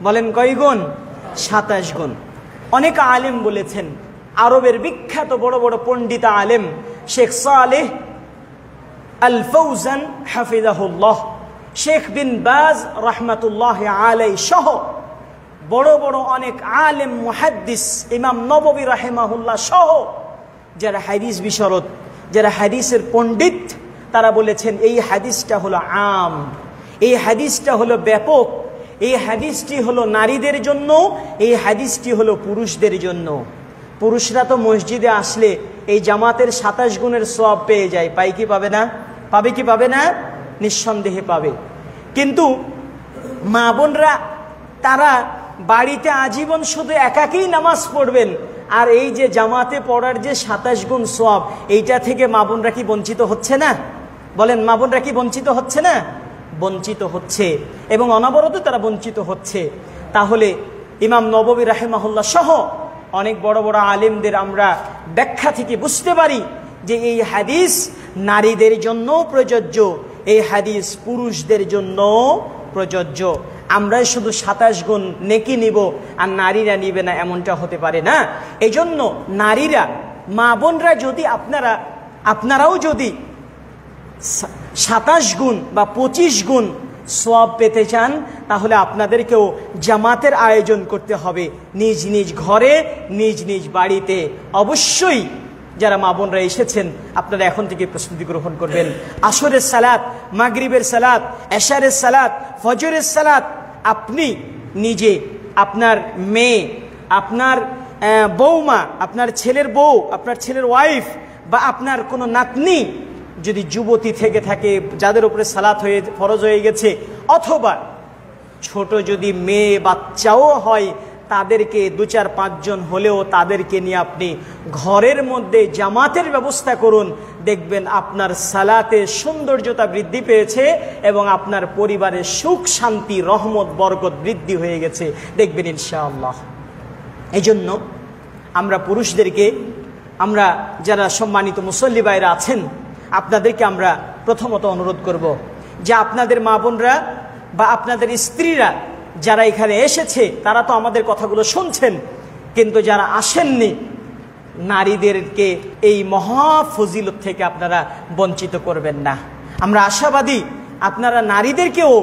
বলেন কয় গুণ? 27 গুণ। অনেক আলেম বলেছেন, আরবের বিখ্যাত বড় বড় পণ্ডিত আলেম শেখ সালেহ আল ফৌজান হাফিজাহুল্লাহ, শেখ বিন বাজ রাহমাতুল্লাহ আলাইহি সহ বড় বড় অনেক আলেম মুহাদ্দিস, ইমাম নববী রাহিমাহুল্লাহ সহ যারা হাদিস বিশারদ, যারা হাদিসের পণ্ডিত, তারা বলেছেন এই হাদিসটা হলো আম, এই হাদিসটা হলো ব্যাপক, এই হাদিসটি হলো নারীদের জন্য, এই হাদিসটি হলো পুরুষদের জন্য। পুরুষরা তো মসজিদে আসলে এই জামাতের 27 গুণের সওয়াব পেয়ে যায়, পাই কি পাবে না? পাবে কি পাবে না? নিঃসন্দেহে পাবে। কিন্তু মা বোনরা তারা বাড়িতে আজীবন শুধু একাকী নামাজ পড়বেন, আর এই যে জামাতে পড়ার যে 27 গুণ সওয়াব, এইটা থেকে মা বোনরা কি বঞ্চিত হচ্ছে না? বলেন, মা বোনরা কি বঞ্চিত হচ্ছে না? বঞ্চিত হচ্ছে, এবং অনবরত তারা বঞ্চিত হচ্ছে। তাহলে ইমাম নববী রাহিমাহুল্লাহ সহ অনেক বড় বড় আলেমদের আমরা ব্যাখ্যা থেকে বুঝতে পারি যে এই হাদিস নারীদের জন্য প্রযোজ্য, এই হাদিস পুরুষদের জন্য প্রযোজ্য। আমরাই শুধু 27 গুণ নেকি নিব আর নারীরা নিবে না, এমনটা হতে পারে না। এই জন্য নারীরা, মা বোনরা যদি আপনারাও যদি 27 গুণ বা 25 গুণ সওয়াব পেতে চান, তাহলে আপনাদেরকেও জামাতের আয়োজন করতে হবে নিজ নিজ ঘরে, নিজ নিজ বাড়িতে। অবশ্যই যারা মা বোনরা এসেছেন আপনারা এখন থেকে প্রস্তুতি গ্রহণ করবেন। আসরের সালাত, মাগরিবের সালাত, এশারের সালাত, ফজরের সালাত আপনি নিজে, আপনার মেয়ে, আপনার বৌমা, আপনার ছেলের বউ, আপনার ছেলের ওয়াইফ, বা আপনার কোনো নাতনি যদি যুবতী থেকে থাকে যাদের উপরে সালাত হয়ে ফরজ হয়ে গেছে, অথবা ছোট যদি মেয়ে বাচ্চাও হয়, তাদেরকে 2-4-5 জন হলেও তাদেরকে নিয়ে আপনি ঘরের মধ্যে জামাতের ব্যবস্থা করুন। দেখবেন আপনার সালাতে সৌন্দর্যতা বৃদ্ধি পেয়েছে এবং আপনার পরিবারের সুখ শান্তি রহমত বরকত বৃদ্ধি হয়ে গেছে, দেখবেন ইনশাআল্লাহ। এই জন্য আমরা পুরুষদেরকে, আমরা যারা সম্মানিত মুসল্লি ভাইরা আছেন, আপনাদেরকে আমরা প্রথমত অনুরোধ করব যে আপনাদের মা বোনরা বা আপনাদের স্ত্রীরা যারা এখানে এসেছে তারা তো আমাদের কথাগুলো শুনছেন, কিন্তু যারা আসেননি, নারীদেরকে এই মহা ফজিলত থেকে আপনারা বঞ্চিত করবেন না। আমরা আশাবাদী আপনারা নারীদেরকেও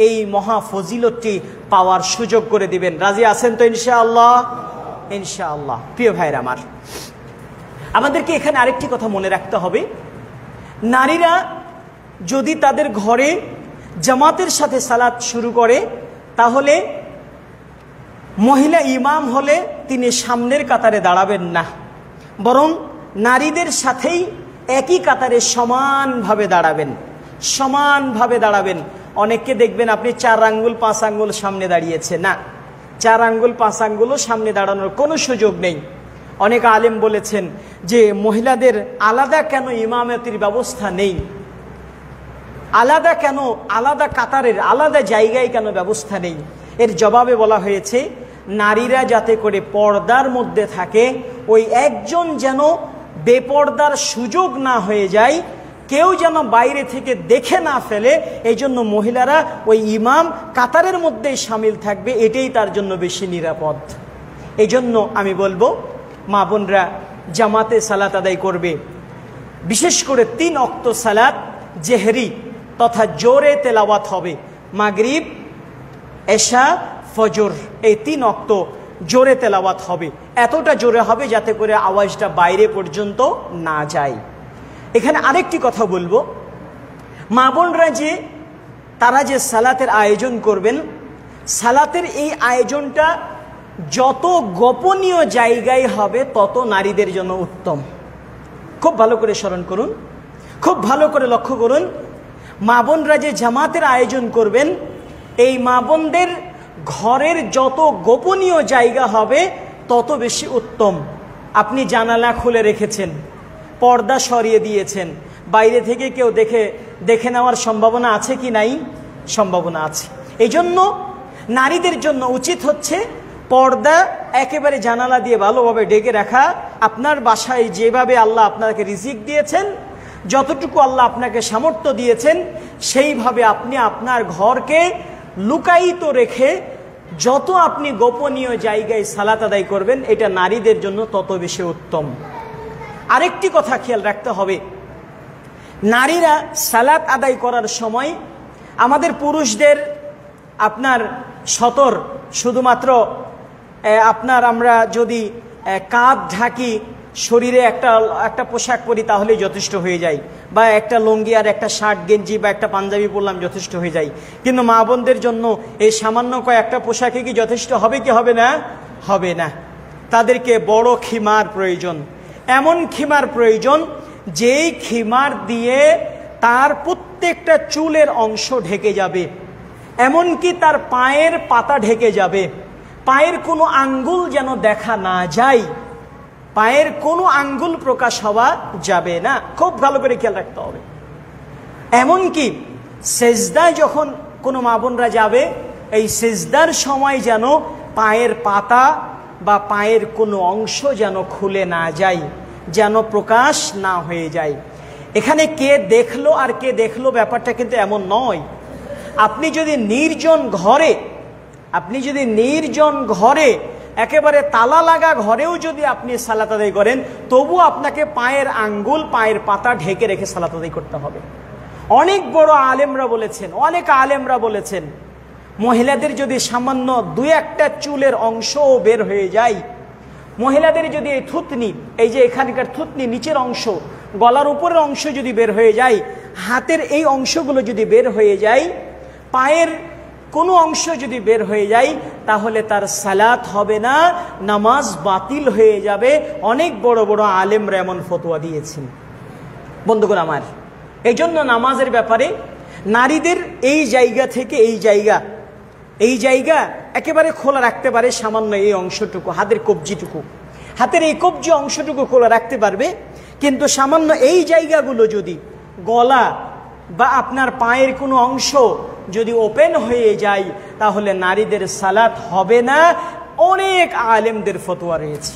এই মহা ফজিলতটি পাওয়ার সুযোগ করে দিবেন। রাজি আছেন তো ইনশাআল্লাহ? ইনশাআল্লাহ। প্রিয় ভাইরা আমার, আমাদেরকে এখানে আরেকটি কথা মনে রাখতে হবে, নারীরা যদি তাদের ঘরে জামাতের সাথে সালাত শুরু করে, তাহলে মহিলা ইমাম হলে তিনি সামনের কাতারে দাঁড়াবেন না, বরং নারীদের সাথেই একই কাতারে সমানভাবে দাঁড়াবেন, সমানভাবে দাঁড়াবেন। অনেককে দেখবেন আপনি 4 আঙ্গুল 5 আঙ্গুল সামনে দাঁড়িয়েছে, না, 4 আঙ্গুল 5 আঙ্গুলও সামনে দাঁড়ানোর কোনো সুযোগ নেই। অনেক আলেম বলেছেন যে মহিলাদের আলাদা কেন ইমামতির ব্যবস্থা নেই, আলাদা কেন, আলাদা কাতারের আলাদা জায়গায় কেন ব্যবস্থা নেই? এর জবাবে বলা হয়েছে নারীরা যাতে করে পর্দার মধ্যে থাকে, ওই একজন যেন বেপর্দার সুযোগ না হয়ে যায়, কেউ যেন বাইরে থেকে দেখে না ফেলে, এই জন্য মহিলারা ওই ইমাম কাতারের মধ্যেই সামিল থাকবে, এটাই তার জন্য বেশি নিরাপদ। এই জন্য আমি বলবো মা বোনরা জামাতে সালাত আদায় করবে, বিশেষ করে 3 ওয়াক্ত সালাত জেহরি তথা জোরে তেলাওয়াত হবে, মাগরিব, এশা, ফজর, এই 3 ওয়াক্ত জোরে তেলাওয়াত হবে। এতটা জোরে হবে যাতে করে আওয়াজটা বাইরে পর্যন্ত না যায়। এখানে আরেকটি কথা বলবো, মা বোনরা যে তারা যে সালাতের আয়োজন করবেন, সালাতের এই আয়োজনটা যত গোপনীয় জায়গায় হবে তত নারীদের জন্য উত্তম। খুব ভালো করে স্মরণ করুন, খুব ভালো করে লক্ষ্য করুন, মা বোনরা যে জামাতের আয়োজন করবেন, এই মা বোনদের ঘরের যত গোপনীয় জায়গা হবে তত বেশি উত্তম। আপনি জানালা খুলে রেখেছেন, পর্দা সরিয়ে দিয়েছেন, বাইরে থেকে কেউ দেখে নেওয়ার সম্ভাবনা আছে কি নাই? সম্ভাবনা আছে। এই জন্য নারীদের জন্য উচিত হচ্ছে পর্দা একেবারে জানালা দিয়ে ভালোভাবে ঢেকে রাখা। আপনার বাসায় যেভাবে আল্লাহ আপনাকে রিজিক দিয়েছেন, যতটুকু আল্লাহ আপনাকে সামর্থ্য দিয়েছেন, সেইভাবে আপনি আপনার ঘরকে লুকায়িত রেখে যত আপনি গোপনীয় জায়গায় সালাত আদায় করবেন, এটা নারীদের জন্য তত বেশি উত্তম। আরেকটি কথা খেয়াল রাখতে হবে, নারীরা সালাত আদায় করার সময় আমাদের পুরুষদের আপনার সতর শুধুমাত্র আমরা যদি কাঁধ ঢাকি, শরীরে একটা পোশাক পরি তাহলেই যথেষ্ট হয়ে যায়, বা একটা লুঙ্গি আর একটা শার্ট গেঞ্জি বা একটা পাঞ্জাবি পরলাম যথেষ্ট হয়ে যায়। কিন্তু মা বোনদের জন্য এই সামান্য কয়েকটা পোশাকে কি যথেষ্ট হবে কি হবে না? হবে না। তাদেরকে বড় খিমার প্রয়োজন, এমন খিমার প্রয়োজন যেই খিমার দিয়ে তার প্রত্যেকটা চুলের অংশ ঢেকে যাবে, এমনকি তার পায়ের পাতা ঢেকে যাবে, পায়ের কোনো আঙ্গুল যেন দেখা না যায়, পায়ের কোনো আঙ্গুল প্রকাশ হওয়া যাবে না। খুব ভালো করে খেয়াল রাখতে হবে। এমনকি সেজদায় যখন কোনো মা বোনরা যাবে, এই সেজদার সময় যেন পায়ের পাতা বা পায়ের কোনো অংশ যেন খুলে না যায়, যেন প্রকাশ না হয়ে যায়। এখানে কে দেখলো আর কে দেখলো ব্যাপারটা কিন্তু এমন নয়। আপনি যদি নির্জন ঘরে একেবারে তালা লাগা ঘরেও যদি আপনি সালাত আদায় করেন, তবু আপনাকে পায়ের আঙ্গুল পায়ের পাতা ঢেকে রেখে সালাত আদায় করতে হবে। অনেক বড় আলেমরা বলেছেন, অনেক আলেমরা বলেছেন, মহিলাদের যদি সামান্য দুই একটা চুলের অংশও বের হয়ে যায়, মহিলাদের যদি এই থুতনি, এই যে এখানকার থুতনি নিচের অংশ, গলার উপরের অংশ যদি বের হয়ে যায়, হাতের এই অংশগুলো যদি বের হয়ে যায়, পায়ের কোনো অংশ যদি বের হয়ে যায়, তাহলে তার সালাত হবে না, নামাজ বাতিল হয়ে যাবে। অনেক বড় বড় আলেমরা এমন ফতোয়া দিয়েছেন। বন্ধুগণ আমার, এই জন্য নামাজের ব্যাপারে নারীদের এই জায়গা থেকে এই জায়গা একেবারে খোলা রাখতে পারে। সামান্য এই অংশটুকু, হাতের কবজিটুকু, হাতের এই কবজি অংশটুকু খোলা রাখতে পারবে, কিন্তু সামান্য এই জায়গাগুলো যদি, গলা বা আপনার পায়ের কোনো অংশ যদি ওপেন হয়ে যায়, তাহলে নারীদের সালাত হবে না। অনেক আলেমদের ফতোয়া রয়েছে।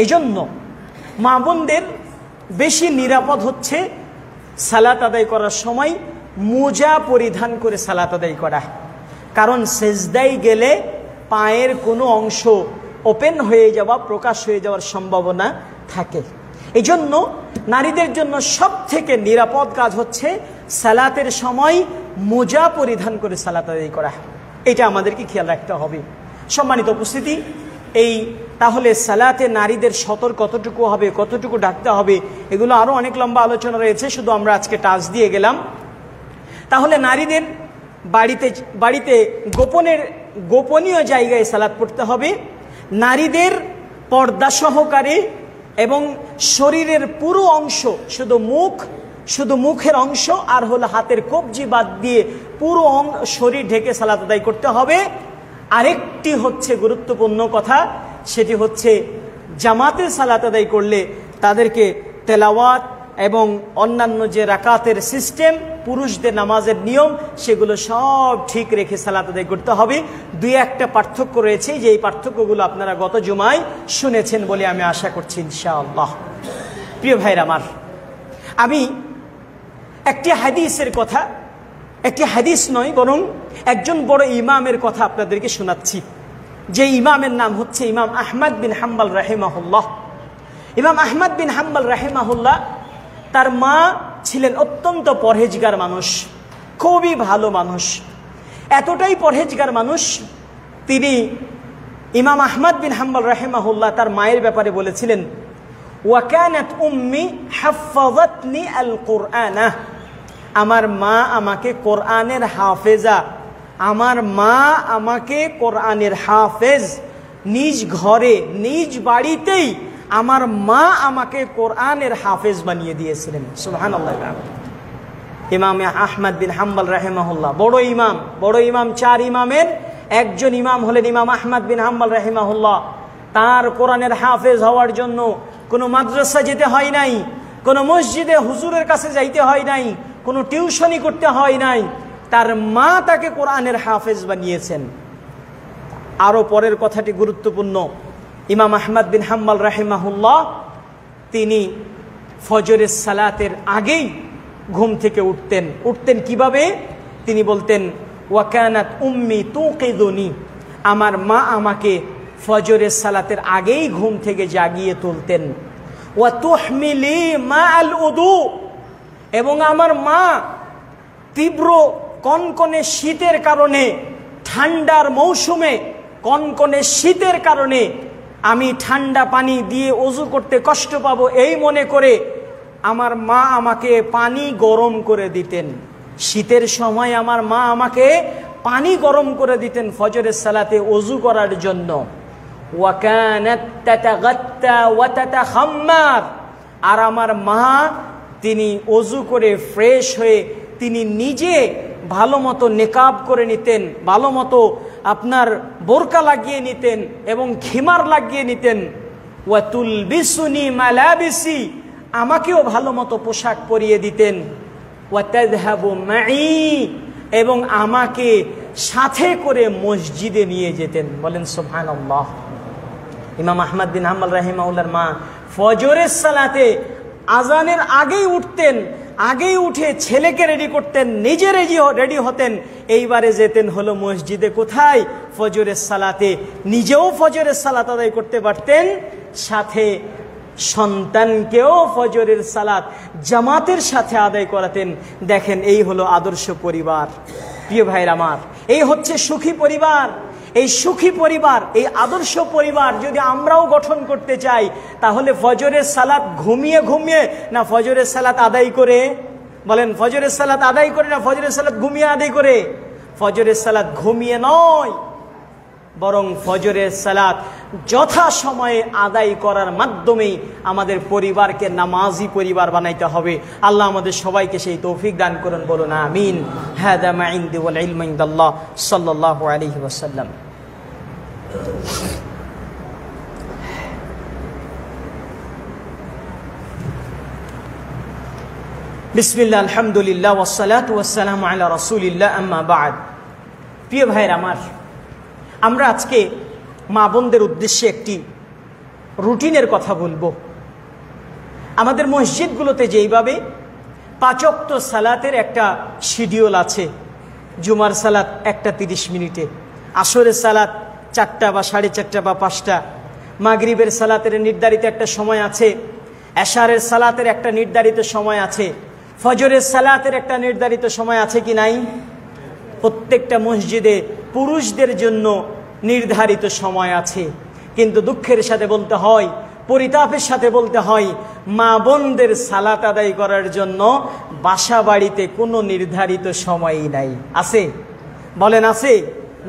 এই জন্য মা বোনদের বেশি নিরাপদ হচ্ছে সালাত আদায় করার সময় মোজা পরিধান করে সালাত আদায় করা। কারণ সেজদায় গেলে পায়ের কোনো অংশ ওপেন হয়ে যাওয়া, প্রকাশ হয়ে যাওয়ার সম্ভাবনা থাকে। এই জন্য নারীদের জন্য সব থেকে নিরাপদ কাজ হচ্ছে সালাতের সময় মোজা পরিধান করে সালাত আদায় করা। এটা আমাদেরকে খেয়াল রাখতে হবে। সম্মানিত উপস্থিতি, তাহলে সালাতে নারীদের সতর কতটুকু হবে, কতটুকু ডাকতে হবে, এগুলো আরো অনেক লম্বা আলোচনা রয়েছে, শুধু আমরা আজকে টাচ দিয়ে গেলাম। তাহলে নারীদের বাড়িতে গোপনীয় জায়গায় সালাত পড়তে হবে। নারীদের পর্দা সহকারে এবং শরীরের পুরো অংশ, শুধু মুখের অংশ আর হলো হাতের কবজি বাদ দিয়ে পুরো শরীর ঢেকে সালাত আদায় করতে হবে। আরেকটি হচ্ছে গুরুত্বপূর্ণ কথা, সেটি হচ্ছে জামাতে সালাত আদায় করলে তাদেরকে তেলাওয়াত এবং অন্যান্য যে রাকাতের সিস্টেম, পুরুষদের নামাজের নিয়ম, সেগুলো সব ঠিক রেখে সালাত আদায় করতে হবে। দুই একটা পার্থক্য রয়েছে, যে এই পার্থক্যগুলো আপনারা গত জুমায় শুনেছেন বলে আমি আশা করছি ইনশাআল্লাহ। প্রিয় ভাইরা আমার, আমি একটি হাদিস নয় বরং একজন বড় ইমামের কথা আপনাদেরকে শোনাচ্ছি, যে ইমামের নাম হচ্ছে ইমাম আহমদ বিন হাম্বল রাহিমাহুল্লাহ। ইমাম আহমদ বিন হাম্বল রাহিমাহুল্লাহ, তার মা ছিলেন অত্যন্ত পরহেজগার মানুষ, খুবই ভালো মানুষ। এতটাই পরহেজগার মানুষ, তিনি ইমাম আহমদ বিন হাম্বল রাহিমাহুল্লাহ তার মায়ের ব্যাপারে বলেছিলেন, ওয়াকানাত উম্মি হাফাযাতনি আল কুরআনা, আমার মা আমাকে কোরআনের হাফেজা, আমার মা আমাকে কোরআনের হাফেজ, নিজ ঘরে নিজ বাড়িতেই আমার মা আমাকে কোরআনের হাফেজ বানিয়ে দিয়েছিলেন। সুবহানাল্লাহ। ইমাম আহমদ বিন হাম্বল রাহিমাহুল্লাহ বড় ইমাম, 4 ইমামের একজন ইমাম হলেন ইমাম আহমদ বিন হাম্বল রাহিমাহুল্লাহ। তার কোরআনের হাফেজ হওয়ার জন্য কোনো মাদ্রাসা যেতে হয় নাই, কোনো মসজিদে হুজুরের কাছে যাইতে হয় নাই, কোনো টিউশনি করতে হয় নাই, তার মা তাকে কোরআনের হাফেজ বানিয়েছেন। আরো পরের কথাটি গুরুত্বপূর্ণ। ইমাম আহমদ বিন হাম্বল রাহিমাহুল্লাহ তিনি ফজরের সালাতের আগেই ঘুম থেকে উঠতেন কিভাবে? তিনি বলতেন, ওয়াকানাত উম্মি তুকিদুনি, আমার মা আমাকে ফজরের সালাতের আগেই ঘুম থেকে জাগিয়ে তুলতেন। ওয়া তুহমিলি মা আল উদু, এবং আমার মা তীব্র কনকনে শীতের কারণে, ঠান্ডার মৌসুমে কনকনে শীতের কারণে আমি ঠান্ডা পানি দিয়ে ওযু করতে কষ্ট পাবো এই মনে করে আমার মা আমাকে পানি গরম করে দিতেন। শীতের সময় আমার মা আমাকে পানি গরম করে দিতেন ফজরের সালাতে ওযু করার জন্য। ওয়াকানাত তাতাগাত্তা ওয়া তাতাখাম্মার, আর আমার মা তিনি ওযু করে ফ্রেশ হয়ে তিনি নিজে ভালো মতো নেকাব করে নিতেন, ভালো মতো আপনার বোরকা লাগিয়ে নিতেন এবং খিমার লাগিয়ে নিতেন। ওয়া তুলবিসুনি মালাবিসি, আমাকেও ভালো মতো পোশাক পরিয়ে দিতেন। ওয়া তাযহাবু মাই, এবং আমাকে সাথে করে মসজিদে নিয়ে যেতেন। বলেন সুবহানাল্লাহ। ইমাম আহমদ বিন হাম্বল রাহিমাহুল্লাহর মা ফজরের সালাতে আজানের আগেই উঠতেন, আগেই উঠে ছেলেকে রেডি করতেন, নিজে রেডি হতেন, এইবারে যেতেন হলো মসজিদে। কোথায়? ফজরের সালাতে। নিজেও ফজরের সালাত আদায় করতে পারতেন, সাথে সন্তানকেও ফজরের সালাত জামাতের সাথে আদায় করাতেন। দেখেন, এই হলো আদর্শ পরিবার। প্রিয় ভাইরা আমার, এই হচ্ছে সুখী পরিবার। এই সুখী পরিবার, এই আদর্শ পরিবার যদি আমরাও গঠন করতে চাই, তাহলে ফজরের সালাত ঘুমিয়ে ঘুমিয়ে না ফজরের সালাত আদায় করে? বলেন, ফজরের সালাত আদায় করে না ফজরের সালাত ঘুমিয়ে আদায় করে? ফজরের সালাত ঘুমিয়ে নয়, বরং ফজরের সালাত যথা সময়ে আদায় করার মাধ্যমেই আমাদের পরিবারকে নামাজি পরিবার বানাইতে হবে। আল্লাহ আমাদের সবাইকে সেই তৌফিক দান করুন, বলুন আমিন। হাদা মা ইনদি ওয়াল ইলমু ইনদাল্লাহ সাল্লাল্লাহু আলাইহি ওয়াসাল্লাম। বিসমিল্লাহ, আলহামদুলিল্লাহ, ওয়াসসালাতু ওয়াসসালামু আলা রাসূলিল্লাহ, আম্মা বা'দ। প্রিয় ভাইরা আমার, আমরা আজকে মা বোনদের উদ্দেশ্যে একটি রুটিনের কথা বলবো। আমাদের মসজিদগুলোতে যেইভাবে 5 ওয়াক্ত সালাতের একটা শিডিউল আছে, জুমার সালাত 1টা 30 মিনিটে, আসরের সালাত 4টা বা 4:30 বা 5টা, মাগরিবের সালাতের নির্ধারিত একটা সময় আছে, এশারের সালাতের একটা নির্ধারিত সময় আছে, ফজরের সালাতের একটা নির্ধারিত সময় আছে কি নাই? প্রত্যেকটা মসজিদে পুরুষদের জন্য নির্ধারিত সময় আছে। কিন্তু দুঃখের সাথে বলতে হয়, পরিতাপের সাথে বলতে হয়, মা বোনদের সালাত আদায় করার জন্য বাসা বাড়িতে কোনো নির্ধারিত সময়ই নাই। আছে? বলেন, আছে?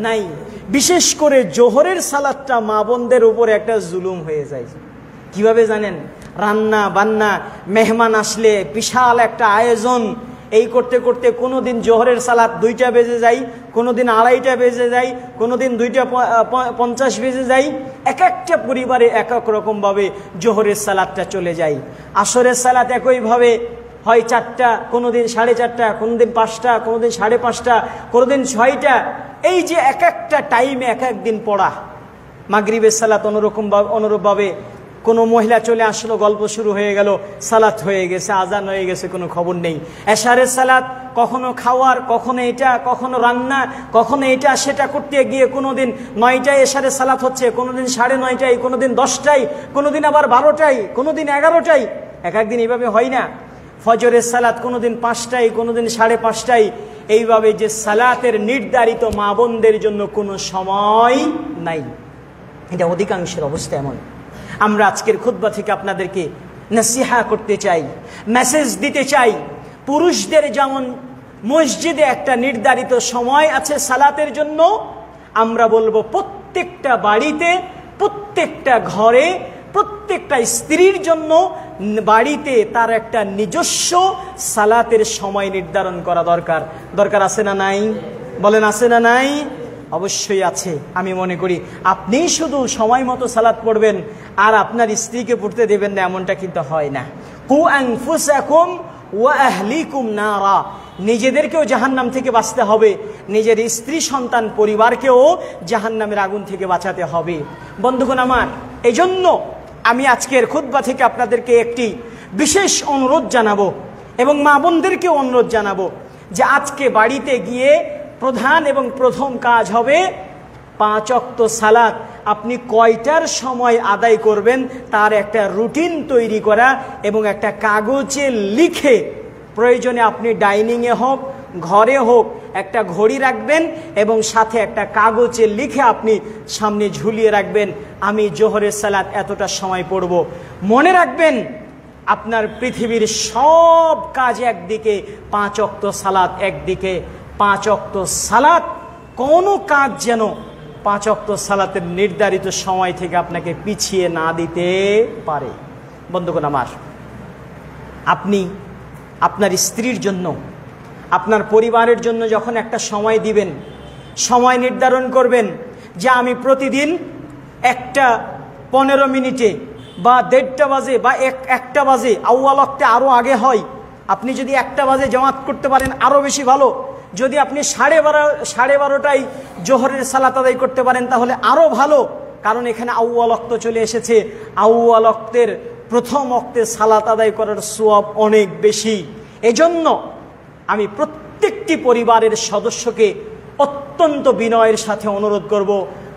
নাই। বিশেষ করে জোহরের সালাতটা মা বোনদের উপর একটা জুলুম হয়ে যায়। কিভাবে জানেন? রান্না বান্না, মেহমান আসলে বিশাল একটা আয়োজন, এই করতে করতে কোনো দিন জোহরের সালাত 2টা বেজে যায়, কোনো দিন 2:30 বেজে যায়, কোনো দিন 2:50 বেজে যায়। এক একটা পরিবারে এক এক রকমভাবে জোহরের সালাতটা চলে যায়। আসরের সালাত একইভাবে হয় 4টা, কোনো দিন 4:30, কোনো দিন 5টা, কোনো দিন 5:30, কোনো দিন 6টা। এই যে এক একটা টাইমে এক এক দিন পড়া। মাগরিবের সালাত অনুরূপভাবে কোনো মহিলা চলে আসলো, গল্প শুরু হয়ে গেল, সালাত হয়ে গেছে, আজান হয়ে গেছে, কোনো খবর নেই। এশারের সালাত কখনো খাওয়ার, কখনো এটা, কখনো রান্না, কখনো এটা সেটা করতে গিয়ে কোনো দিন 9টায় এশারের সালাত হচ্ছে, কোনো দিন 9:30, কোনো দিন 10টায়, কোনো দিন আবার 12টায়, কোনো দিন 11টায়। এক একদিন এইভাবে হয় না? ফজরের সালাত কোনো দিন 5টায়, কোনো দিন 5:30টায়। এইভাবে যে সালাতের নির্ধারিত মা বোনদের জন্য কোনো সময় নাই, এটা অধিকাংশের অবস্থা এমন। আমরা আজকের খুতবা থেকে আপনাদেরকে নসিহা করতে চাই, মেসেজ দিতে চাই। পুরুষদের যেমন মসজিদে একটা নির্ধারিত সময় আছে সালাতের জন্য, আমরা বলবো প্রত্যেকটা বাড়িতে, প্রত্যেকটা ঘরে, প্রত্যেকটা স্ত্রীর জন্য বাড়িতে তার একটা নিজস্ব সালাতের সময় নির্ধারণ করা দরকার। দরকার আছে না নাই? বলেন, আছে না নাই? অবশ্যই আছে। আমি মনে করি আপনি শুধু সময় মতো সালাত পড়বেন আর আপনার স্ত্রীকে পড়তে দেবেন না, এমনটা কিন্তু হয় না। কু আনফুসাকুম ওয়া আহলিকুম নারা, নিজেদেরকেও জাহান্নাম থেকে বাঁচতে হবে, নিজের স্ত্রী সন্তান পরিবারকেও জাহান্নামের আগুন থেকে বাঁচাতে হবে। বন্ধুগণ আমার, এজন্য আমি আজকের খুতবা থেকে আপনাদেরকে একটি বিশেষ অনুরোধ জানাবো এবং মা বোনদেরকেও অনুরোধ জানাবো যে আজকে বাড়িতে গিয়ে প্রধান এবং প্রথম কাজ হবে 5 ওয়াক্ত সালাত আপনি কয়টার সময় আদায় করবেন তার একটা রুটিন তৈরি করা এবং একটা কাগজে লিখে, প্রয়োজনে আপনি ডাইনিংয়ে হোক ঘরে হোক একটা ঘড়ি রাখবেন এবং সাথে একটা কাগজে লিখে আপনি সামনে ঝুলিয়ে রাখবেন, আমি জোহরের সালাত এতটা সময় পড়ব। মনে রাখবেন আপনার পৃথিবীর সব কাজ একদিকে, 5 ওয়াক্ত সালাত একদিকে। 5 ওয়াক্ত সালাত, কোনো কাজ যেন 5 ওয়াক্ত সালাতের নির্ধারিত সময় থেকে আপনাকে পিছিয়ে না দিতে পারে। বন্ধুগণ আমার, আপনি আপনার স্ত্রীর জন্য, আপনার পরিবারের জন্য যখন একটা সময় দিবেন, সময় নির্ধারণ করবেন যে আমি প্রতিদিন একটা 15 মিনিটে বা 1:30 বাজে বা 1টা বাজে, আউয়াল ওয়াক্তে আরও আগে হয়, আপনি যদি 1টা বাজে জামাত করতে পারেন আরও বেশি ভালো। যদি আপনি 12:30টায় জোহরের সালাত আদায় করতে পারেন তাহলে আরও ভালো, কারণ এখানে আউয়াল ওয়াক্ত চলে এসেছে। আউয়াল ওয়াক্তের প্রথম ওয়াক্তে সালাত আদায় করার সওয়াব অনেক বেশি। এজন্য আমি প্রত্যেকটি পরিবারের সদস্যকে অত্যন্ত বিনয়ের সাথে অনুরোধ করব,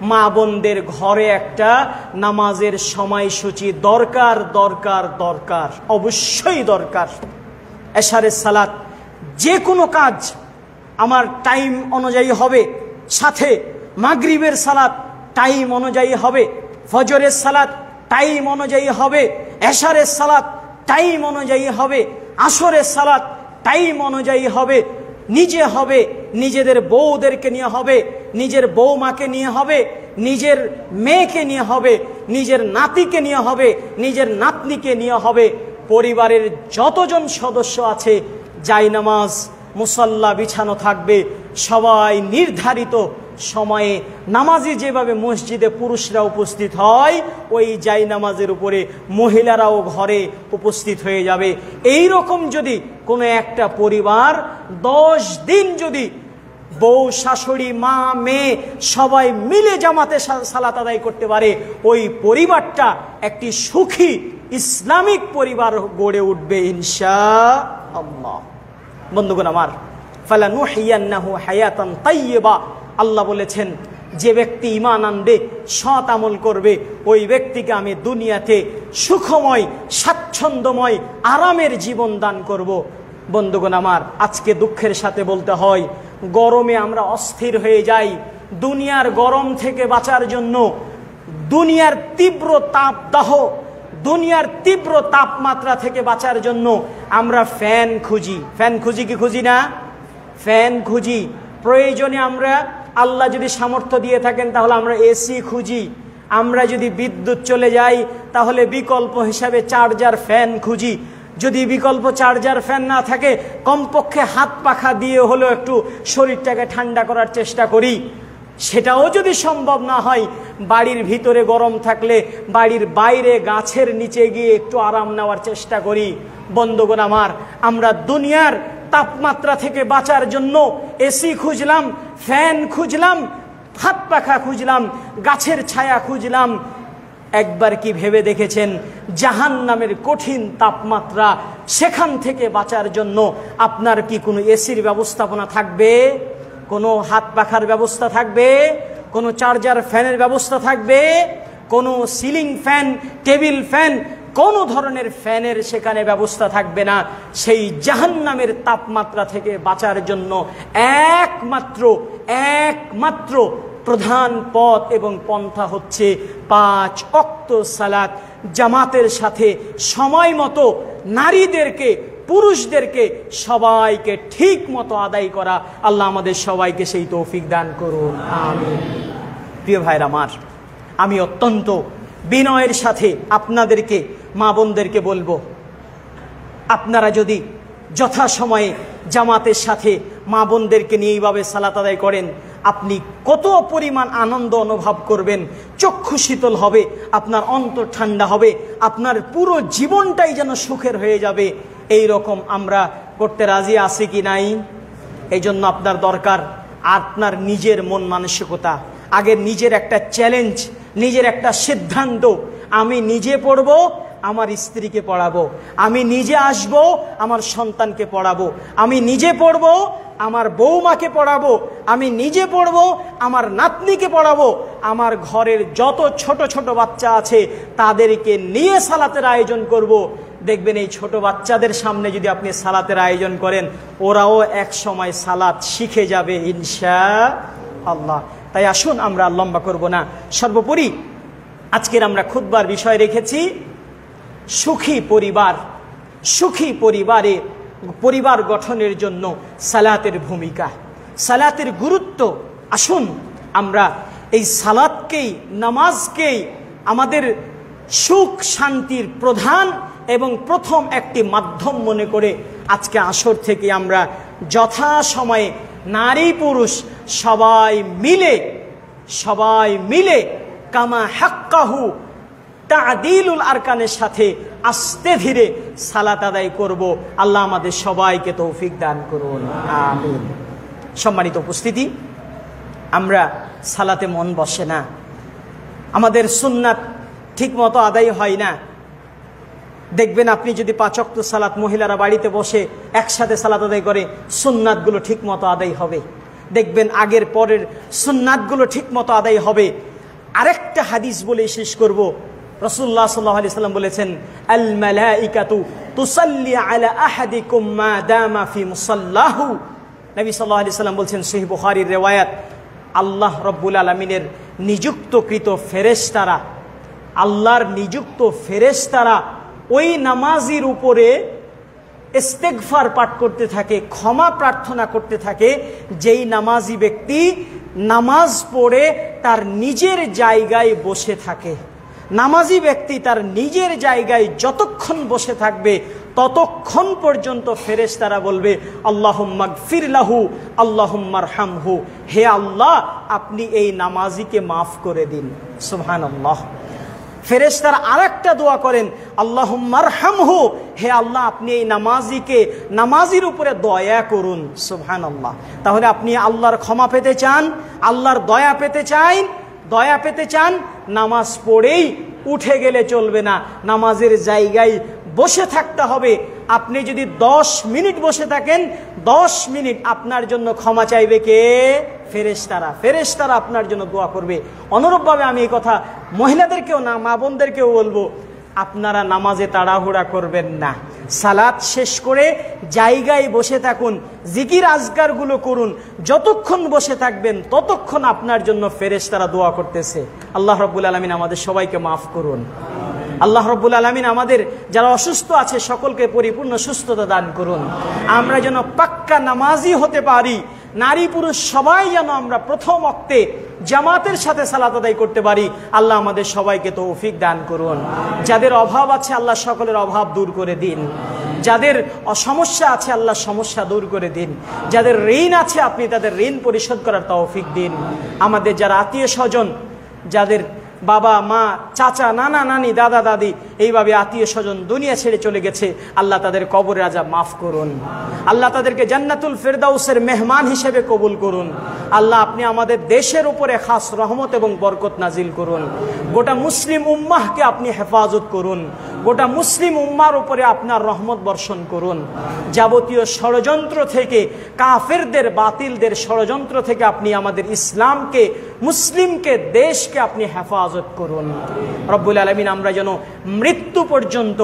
মা বোনদের ঘরে একটা নামাজের সময়সূচি দরকার দরকার দরকার, অবশ্যই দরকার। এশারের সালাত, যে কোনো কাজ আমার টাইম অনুযায়ী হবে, সাথে মাগরিবের সালাত টাইম অনুযায়ী হবে, ফজরের সালাত টাইম অনুযায়ী হবে, এশারের সালাত টাইম অনুযায়ী হবে, আসরের সালাত টাইম অনুযায়ী হবে। নিজে হবে, নিজেদের বউদেরকে নিয়ে হবে, নিজের বৌমাকে নিয়ে হবে, নিজের মেয়েকে নিয়ে হবে, নিজের নাতিকে নিয়ে হবে, নিজের নাতনিকে নিয়ে হবে। পরিবারের যতজন সদস্য আছে জায়নামাজ মুসাল্লা বিছানো থাকবে, সবাই নির্ধারিত সময়ে নামাজি যেভাবে মসজিদে পুরুষরা উপস্থিত হয় ওই জায়নামাজের উপরে মহিলারাও ঘরে উপস্থিত হয়ে যাবে। এই রকম যদি কোনো একটা পরিবার 10 দিন যদি বউ শাশুড়ি মা মেয়ে সবাই মিলে জামাতে সালাত আদায় করতে পারে, ওই পরিবারটা একটি সুখী ইসলামিক পরিবার গড়ে উঠবে ইনশাআল্লাহ। বন্ধুগণ আমার, ফালানুহিয়ান্নাহু হায়াতান তাইয়্যিবা, আল্লাহ বলেছেন যে ব্যক্তি ঈমান আনবে, সৎ আমল করবে, ওই ব্যক্তিকে আমি দুনিয়াতে সুখময় স্বাচ্ছন্দ্যময় আরামের জীবন দান করব। বন্ধুগণ আমার, আজকে দুঃখের সাথে বলতে হয় গরমে আমরা অস্থির হয়ে যাই। দুনিয়ার গরম থেকে বাঁচার জন্য, দুনিয়ার তীব্র তাপদাহ, দুনিয়ার তীব্র তাপমাত্রা থেকে বাঁচার জন্য আমরা ফ্যান খুঁজি। ফ্যান খুঁজি কি খুঁজি না? ফ্যান খুঁজি। প্রয়োজনে আমরা, আল্লাহ যদি সামর্থ্য দিয়ে থাকেন তাহলে আমরা এসি খুঁজি। আমরা যদি বিদ্যুৎ চলে যাই তাহলে বিকল্প হিসাবে চার্জার ফ্যান খুঁজি। যদি বিকল্প চার্জার ফ্যান না থাকে কমপক্ষে হাত পাখা দিয়ে হলেও একটু শরীরটাকে ঠান্ডা করার চেষ্টা করি। সেটাও যদি সম্ভব না হয়, বাড়ির ভিতরে গরম থাকলে বাড়ির বাইরে গাছের নিচে গিয়ে একটু আরাম নেওয়ার চেষ্টা করি। বন্ধুগণ আমার, আমরা দুনিয়ার তাপমাত্রা থেকে বাঁচার জন্য এসি খুঁজলাম, ফ্যান খুঁজলাম, হাত পাখা খুঁজলাম, গাছের ছায়া খুঁজলাম। একবার কি ভেবে দেখেছেন জাহান্নামের কঠিন তাপমাত্রা, সেখান থেকে বাঁচার জন্য আপনার কি কোনো এসির ব্যবস্থাপনা থাকবে? কোনো হাত পাখার ব্যবস্থা থাকবে? কোনো চার্জার ফ্যানের ব্যবস্থা থাকবে? কোনো সিলিং ফ্যান, টেবিল ফ্যান, কোনো ধরনের ফ্যানের সেখানে ব্যবস্থা থাকবে না। সেই জাহান্নামের তাপমাত্রা থেকে বাঁচার জন্য একমাত্র প্রধান পথ এবং পন্থা হচ্ছে 5 ওয়াক্ত সালাত জামাতের সাথে সময় মতো নারীদেরকে পুরুষদেরকে সবাইকে ঠিক মতো আদায় করা। আল্লাহ আমাদের সবাইকে সেই তৌফিক দান করুন, আমিন। প্রিয় ভাইরা আমার, আমি অত্যন্ত বিনয়ের সাথে আপনাদেরকে মা বোনদেরকে বলবো, আপনারা যদি যথাসময়ে জামাতের সাথে মা বোনদেরকে নিয়ে এইভাবে সালাত আদায় করেন, আপনি কত পরিমাণ আনন্দ অনুভব করবেন, চক্ষু শীতল হবে, আপনার অন্তর ঠান্ডা হবে, আপনার পুরো জীবনটাই যেন সুখের হয়ে যাবে। এই রকম আমরা করতে রাজি আছে কি নাই? এই জন্য আপনার দরকার আপনার নিজের মন মানসিকতা, আগে নিজের একটা চ্যালেঞ্জ, নিজের একটা সিদ্ধান্ত। আমি নিজে পড়বো, আমার স্ত্রীকে পড়াবো। আমি নিজে আসব, আমার সন্তানকে পড়াবো। আমি নিজে পড়বো, আমার বৌমাকে পড়াবো। আমি নিজে পড়বো, আমার নাতনিকে পড়াবো। আমার ঘরের যত ছোট ছোট বাচ্চা আছে তাদেরকে নিয়ে সালাতের আয়োজন করব। দেখবেন এই ছোট বাচ্চাদের সামনে যদি আপনি সালাতের আয়োজন করেন, ওরাও এক সময় সালাত শিখে যাবে ইনশাআল্লাহ। তাই আসুন আমরা লম্বা করব না। সর্বোপরি আজকের আমরা খুতবার বিষয় রেখেছি সুখী পরিবার। সুখী পরিবারে পরিবার গঠনের জন্য সালাতের ভূমিকা, সালাতের গুরুত্ব। আসুন আমরা এই সালাতকেই, নামাজকেই আমাদের সুখ শান্তির প্রধান এবং প্রথম একটি মাধ্যম মনে করে আজকে আসর থেকে আমরা যথাসময়ে নারী পুরুষ সবাই মিলে কামা হাক্কাহু তা'দিলুল আরকানের সাথে আস্তে ধীরে সালাত আদায় করব। আল্লাহ আমাদের সবাইকে তৌফিক দান করুন, আমিন। সম্মানিত উপস্থিতি, আমরা সালাতে মন বসে না, আমাদের সুন্নাত ঠিক মতো আদায় হয় না। দেখবেন আপনি যদি 5 ওয়াক্ত সালাত মহিলারা বাড়িতে বসে একসাথে সালাত আদায় করে, সুন্নাতগুলো ঠিক মতো আদায় হবে। দেখবেন আগের পরের সুন্নাতগুলো ঠিক মতো আদায় হবে। আরেকটা হাদিস বলে শেষ করব। রাসূলুল্লাহ সাল্লাল্লাহু আলাইহি সাল্লাম বলেছেন, আল মালাইকাতু তুসাল্লি আলা আহাদিকুম মা দামা ফি মুসাল্লাহু। নবী সাল্লাল্লাহু আলাইহি সাল্লাম বলেছেন, সহিহ বুখারীর রিওয়ায়াত, আল্লাহ রাব্বুল আলামিনের নিযুক্তকৃত ফেরেশতারা, আল্লাহর নিযুক্ত ফেরেশতারা ওই নামাজির উপরে ইস্তেগফার পাঠ করতে থাকে, ক্ষমা প্রার্থনা করতে থাকে, যেই নামাজি ব্যক্তি নামাজ পড়ে তার নিজের জায়গায় বসে থাকে। নামাজি ব্যক্তি তার নিজের জায়গায় যতক্ষণ বসে থাকবে ততক্ষণ পর্যন্ত ফেরেশতারা বলবে, আল্লাহুম্মা গফির লাহু আল্লাহুম্মা আরহামহু, হে আল্লাহ আপনি এই নামাজিকে মাফ করে দিন। সুবহানাল্লাহ। ফেরেশতারা আরেকটা দোয়া করেন, আল্লাহুম্মা আরহামহু, হে আল্লাহ আপনি এই নামাজির উপরে দয়া করুন। সুবহানাল্লাহ। তাহলে আপনি আল্লাহর ক্ষমা পেতে চান, আল্লাহর দয়া পেতে চান, নামাজ পড়েই উঠে গেলে চলবে না, নামাজের জায়গায় বসে থাকতে হবে। আপনি যদি 10 মিনিট বসে থাকেন, 10 মিনিট আপনার জন্য ক্ষমা চাইবে কে? ফেরেশতারা আপনার জন্য দোয়া করবে। অনুরূপভাবে আমি এই কথা মহিলাদেরকেও না, মা বোনদেরকেও বলবো, আপনারা নামাজে তাড়াহুড়া করবেন না। সালাত শেষ করে জায়গায় বসে থাকুন, জিকির আজকারগুলো করুন। যতক্ষণ বসে থাকবেন ততক্ষণ আপনার জন্য ফেরেশতারা দোয়া করতেছে। আল্লাহ রাব্বুল আলামিন আমাদের সবাইকে মাফ করুন। আল্লাহ রাব্বুল আলামিন আমাদের যারা অসুস্থ আছে সকলকে পরিপূর্ণ সুস্থতা দান করুন। আমরা যেন পাক্কা নামাজি হতে পারি, নারী পুরুষ সবাই যেন আমরা প্রথম ওয়াক্তে জামাতের সাথে সালাত আদায় করতে পারি। আল্লাহ আমাদের সবাইকে তৌফিক দান করুন। যাদের অভাব আছে আল্লাহ সকলের অভাব দূর করে দিন। যাদের সমস্যা আছে আল্লাহ সমস্যা দূর করে দিন। যাদের ঋণ আছে আপনি তাদের ঋণ পরিশোধ করার তৌফিক দিন। আমাদের যারা আত্মীয় স্বজন, যাদের বাবা মা চাচা নানা নানি দাদা দাদি এইভাবে আত্মীয় স্বজন দুনিয়া ছেড়ে চলে গেছে, আল্লাহ তাদের কবরের আযাব মাফ করুন। আল্লাহ তাদেরকে জান্নাতুল ফেরদাউসের মেহমান হিসেবে কবুল করুন। আল্লাহ আপনি আমাদের দেশের উপরে খাস রহমত এবং বরকত নাজিল করুন। গোটা মুসলিম উম্মাহকে আপনি হেফাজত করুন। গোটা মুসলিম উম্মার উপরে আপনার রহমত বর্ষণ করুন। যাবতীয় ষড়যন্ত্র থেকে, কাফেরদের বাতিলদের ষড়যন্ত্র থেকে আপনি আমাদের ইসলামকে, মুসলিমকে, দেশকে আপনি হেফাজত করুন। রব্বুল আলামিন আমরা যেন মৃত্যু পর্যন্ত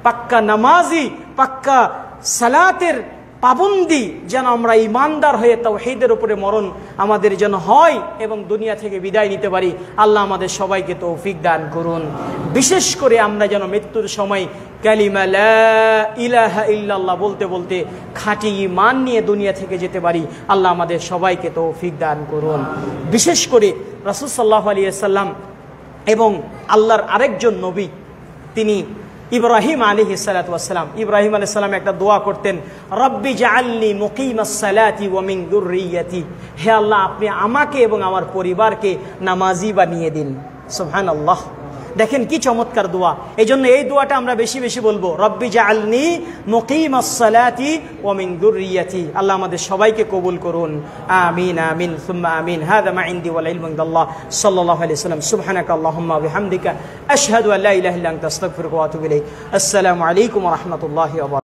পাক্কা নামাজি, পাক্কা সালাতের পাবন্দি যেন আমরা ইমানদার হয়ে তাওহীদের উপরে মরণ আমাদের যেন হয় এবং দুনিয়া থেকে বিদায় নিতে পারি। আল্লাহ আমাদের সবাইকে তৌফিক দান করুন। বিশেষ করে আমরা যেন মৃত্যুর সময় কালিমা লা ইলাহা ইল্লাল্লাহ বলতে বলতে খাঁটি ঈমান নিয়ে দুনিয়া থেকে যেতে পারি। আল্লাহ আমাদের সবাইকে তৌফিক দান করুন। বিশেষ করে রাসূল সাল্লাল্লাহু আলাইহি ওয়াসাল্লাম এবং আল্লাহর আরেকজন নবী তিনি ইব্রাহিম আলাইহিস সালাতু ওয়াস সালাম, ইব্রাহিম আলাইহিস সালাম একটা দোয়া করতেন, রব্বি জাআলনি মুকিমাস সালাতি ওয়া মিন যুররিয়াতি, হে আল্লাহ আপনি আমাকে এবং আমার পরিবারকে নামাজি বানিয়ে দিন। সুবহানাল্লাহ। দেখেন কি চমৎকার দোয়া। এই জন্য এই দোয়াটা আমরা বেশি বেশি বলবো, রব্বি জাআলনি মুকিমাস সালাতি ওয়া মিন যুররিয়াতি। আল্লাহ আমাদের সবাইকে কবুল করুন, আমিন আমিন সুম্মা আমিন। হাযা মা ইনদি ওয়াল ইলমু ইনদাল্লাহ সাল্লাল্লাহু আলাইহি ওয়াসাল্লাম। সুবহানাকা আল্লাহুম্মা ওয়া বিহামদিকা আশহাদু আল্লা ইলাহা ইল্লা আনতা আস্তাগফিরুকা ওয়া আতুবু ইলাইক। আসসালামু আলাইকুম ওয়া রাহমাতুল্লাহি ওয়া বারাকাতুহু।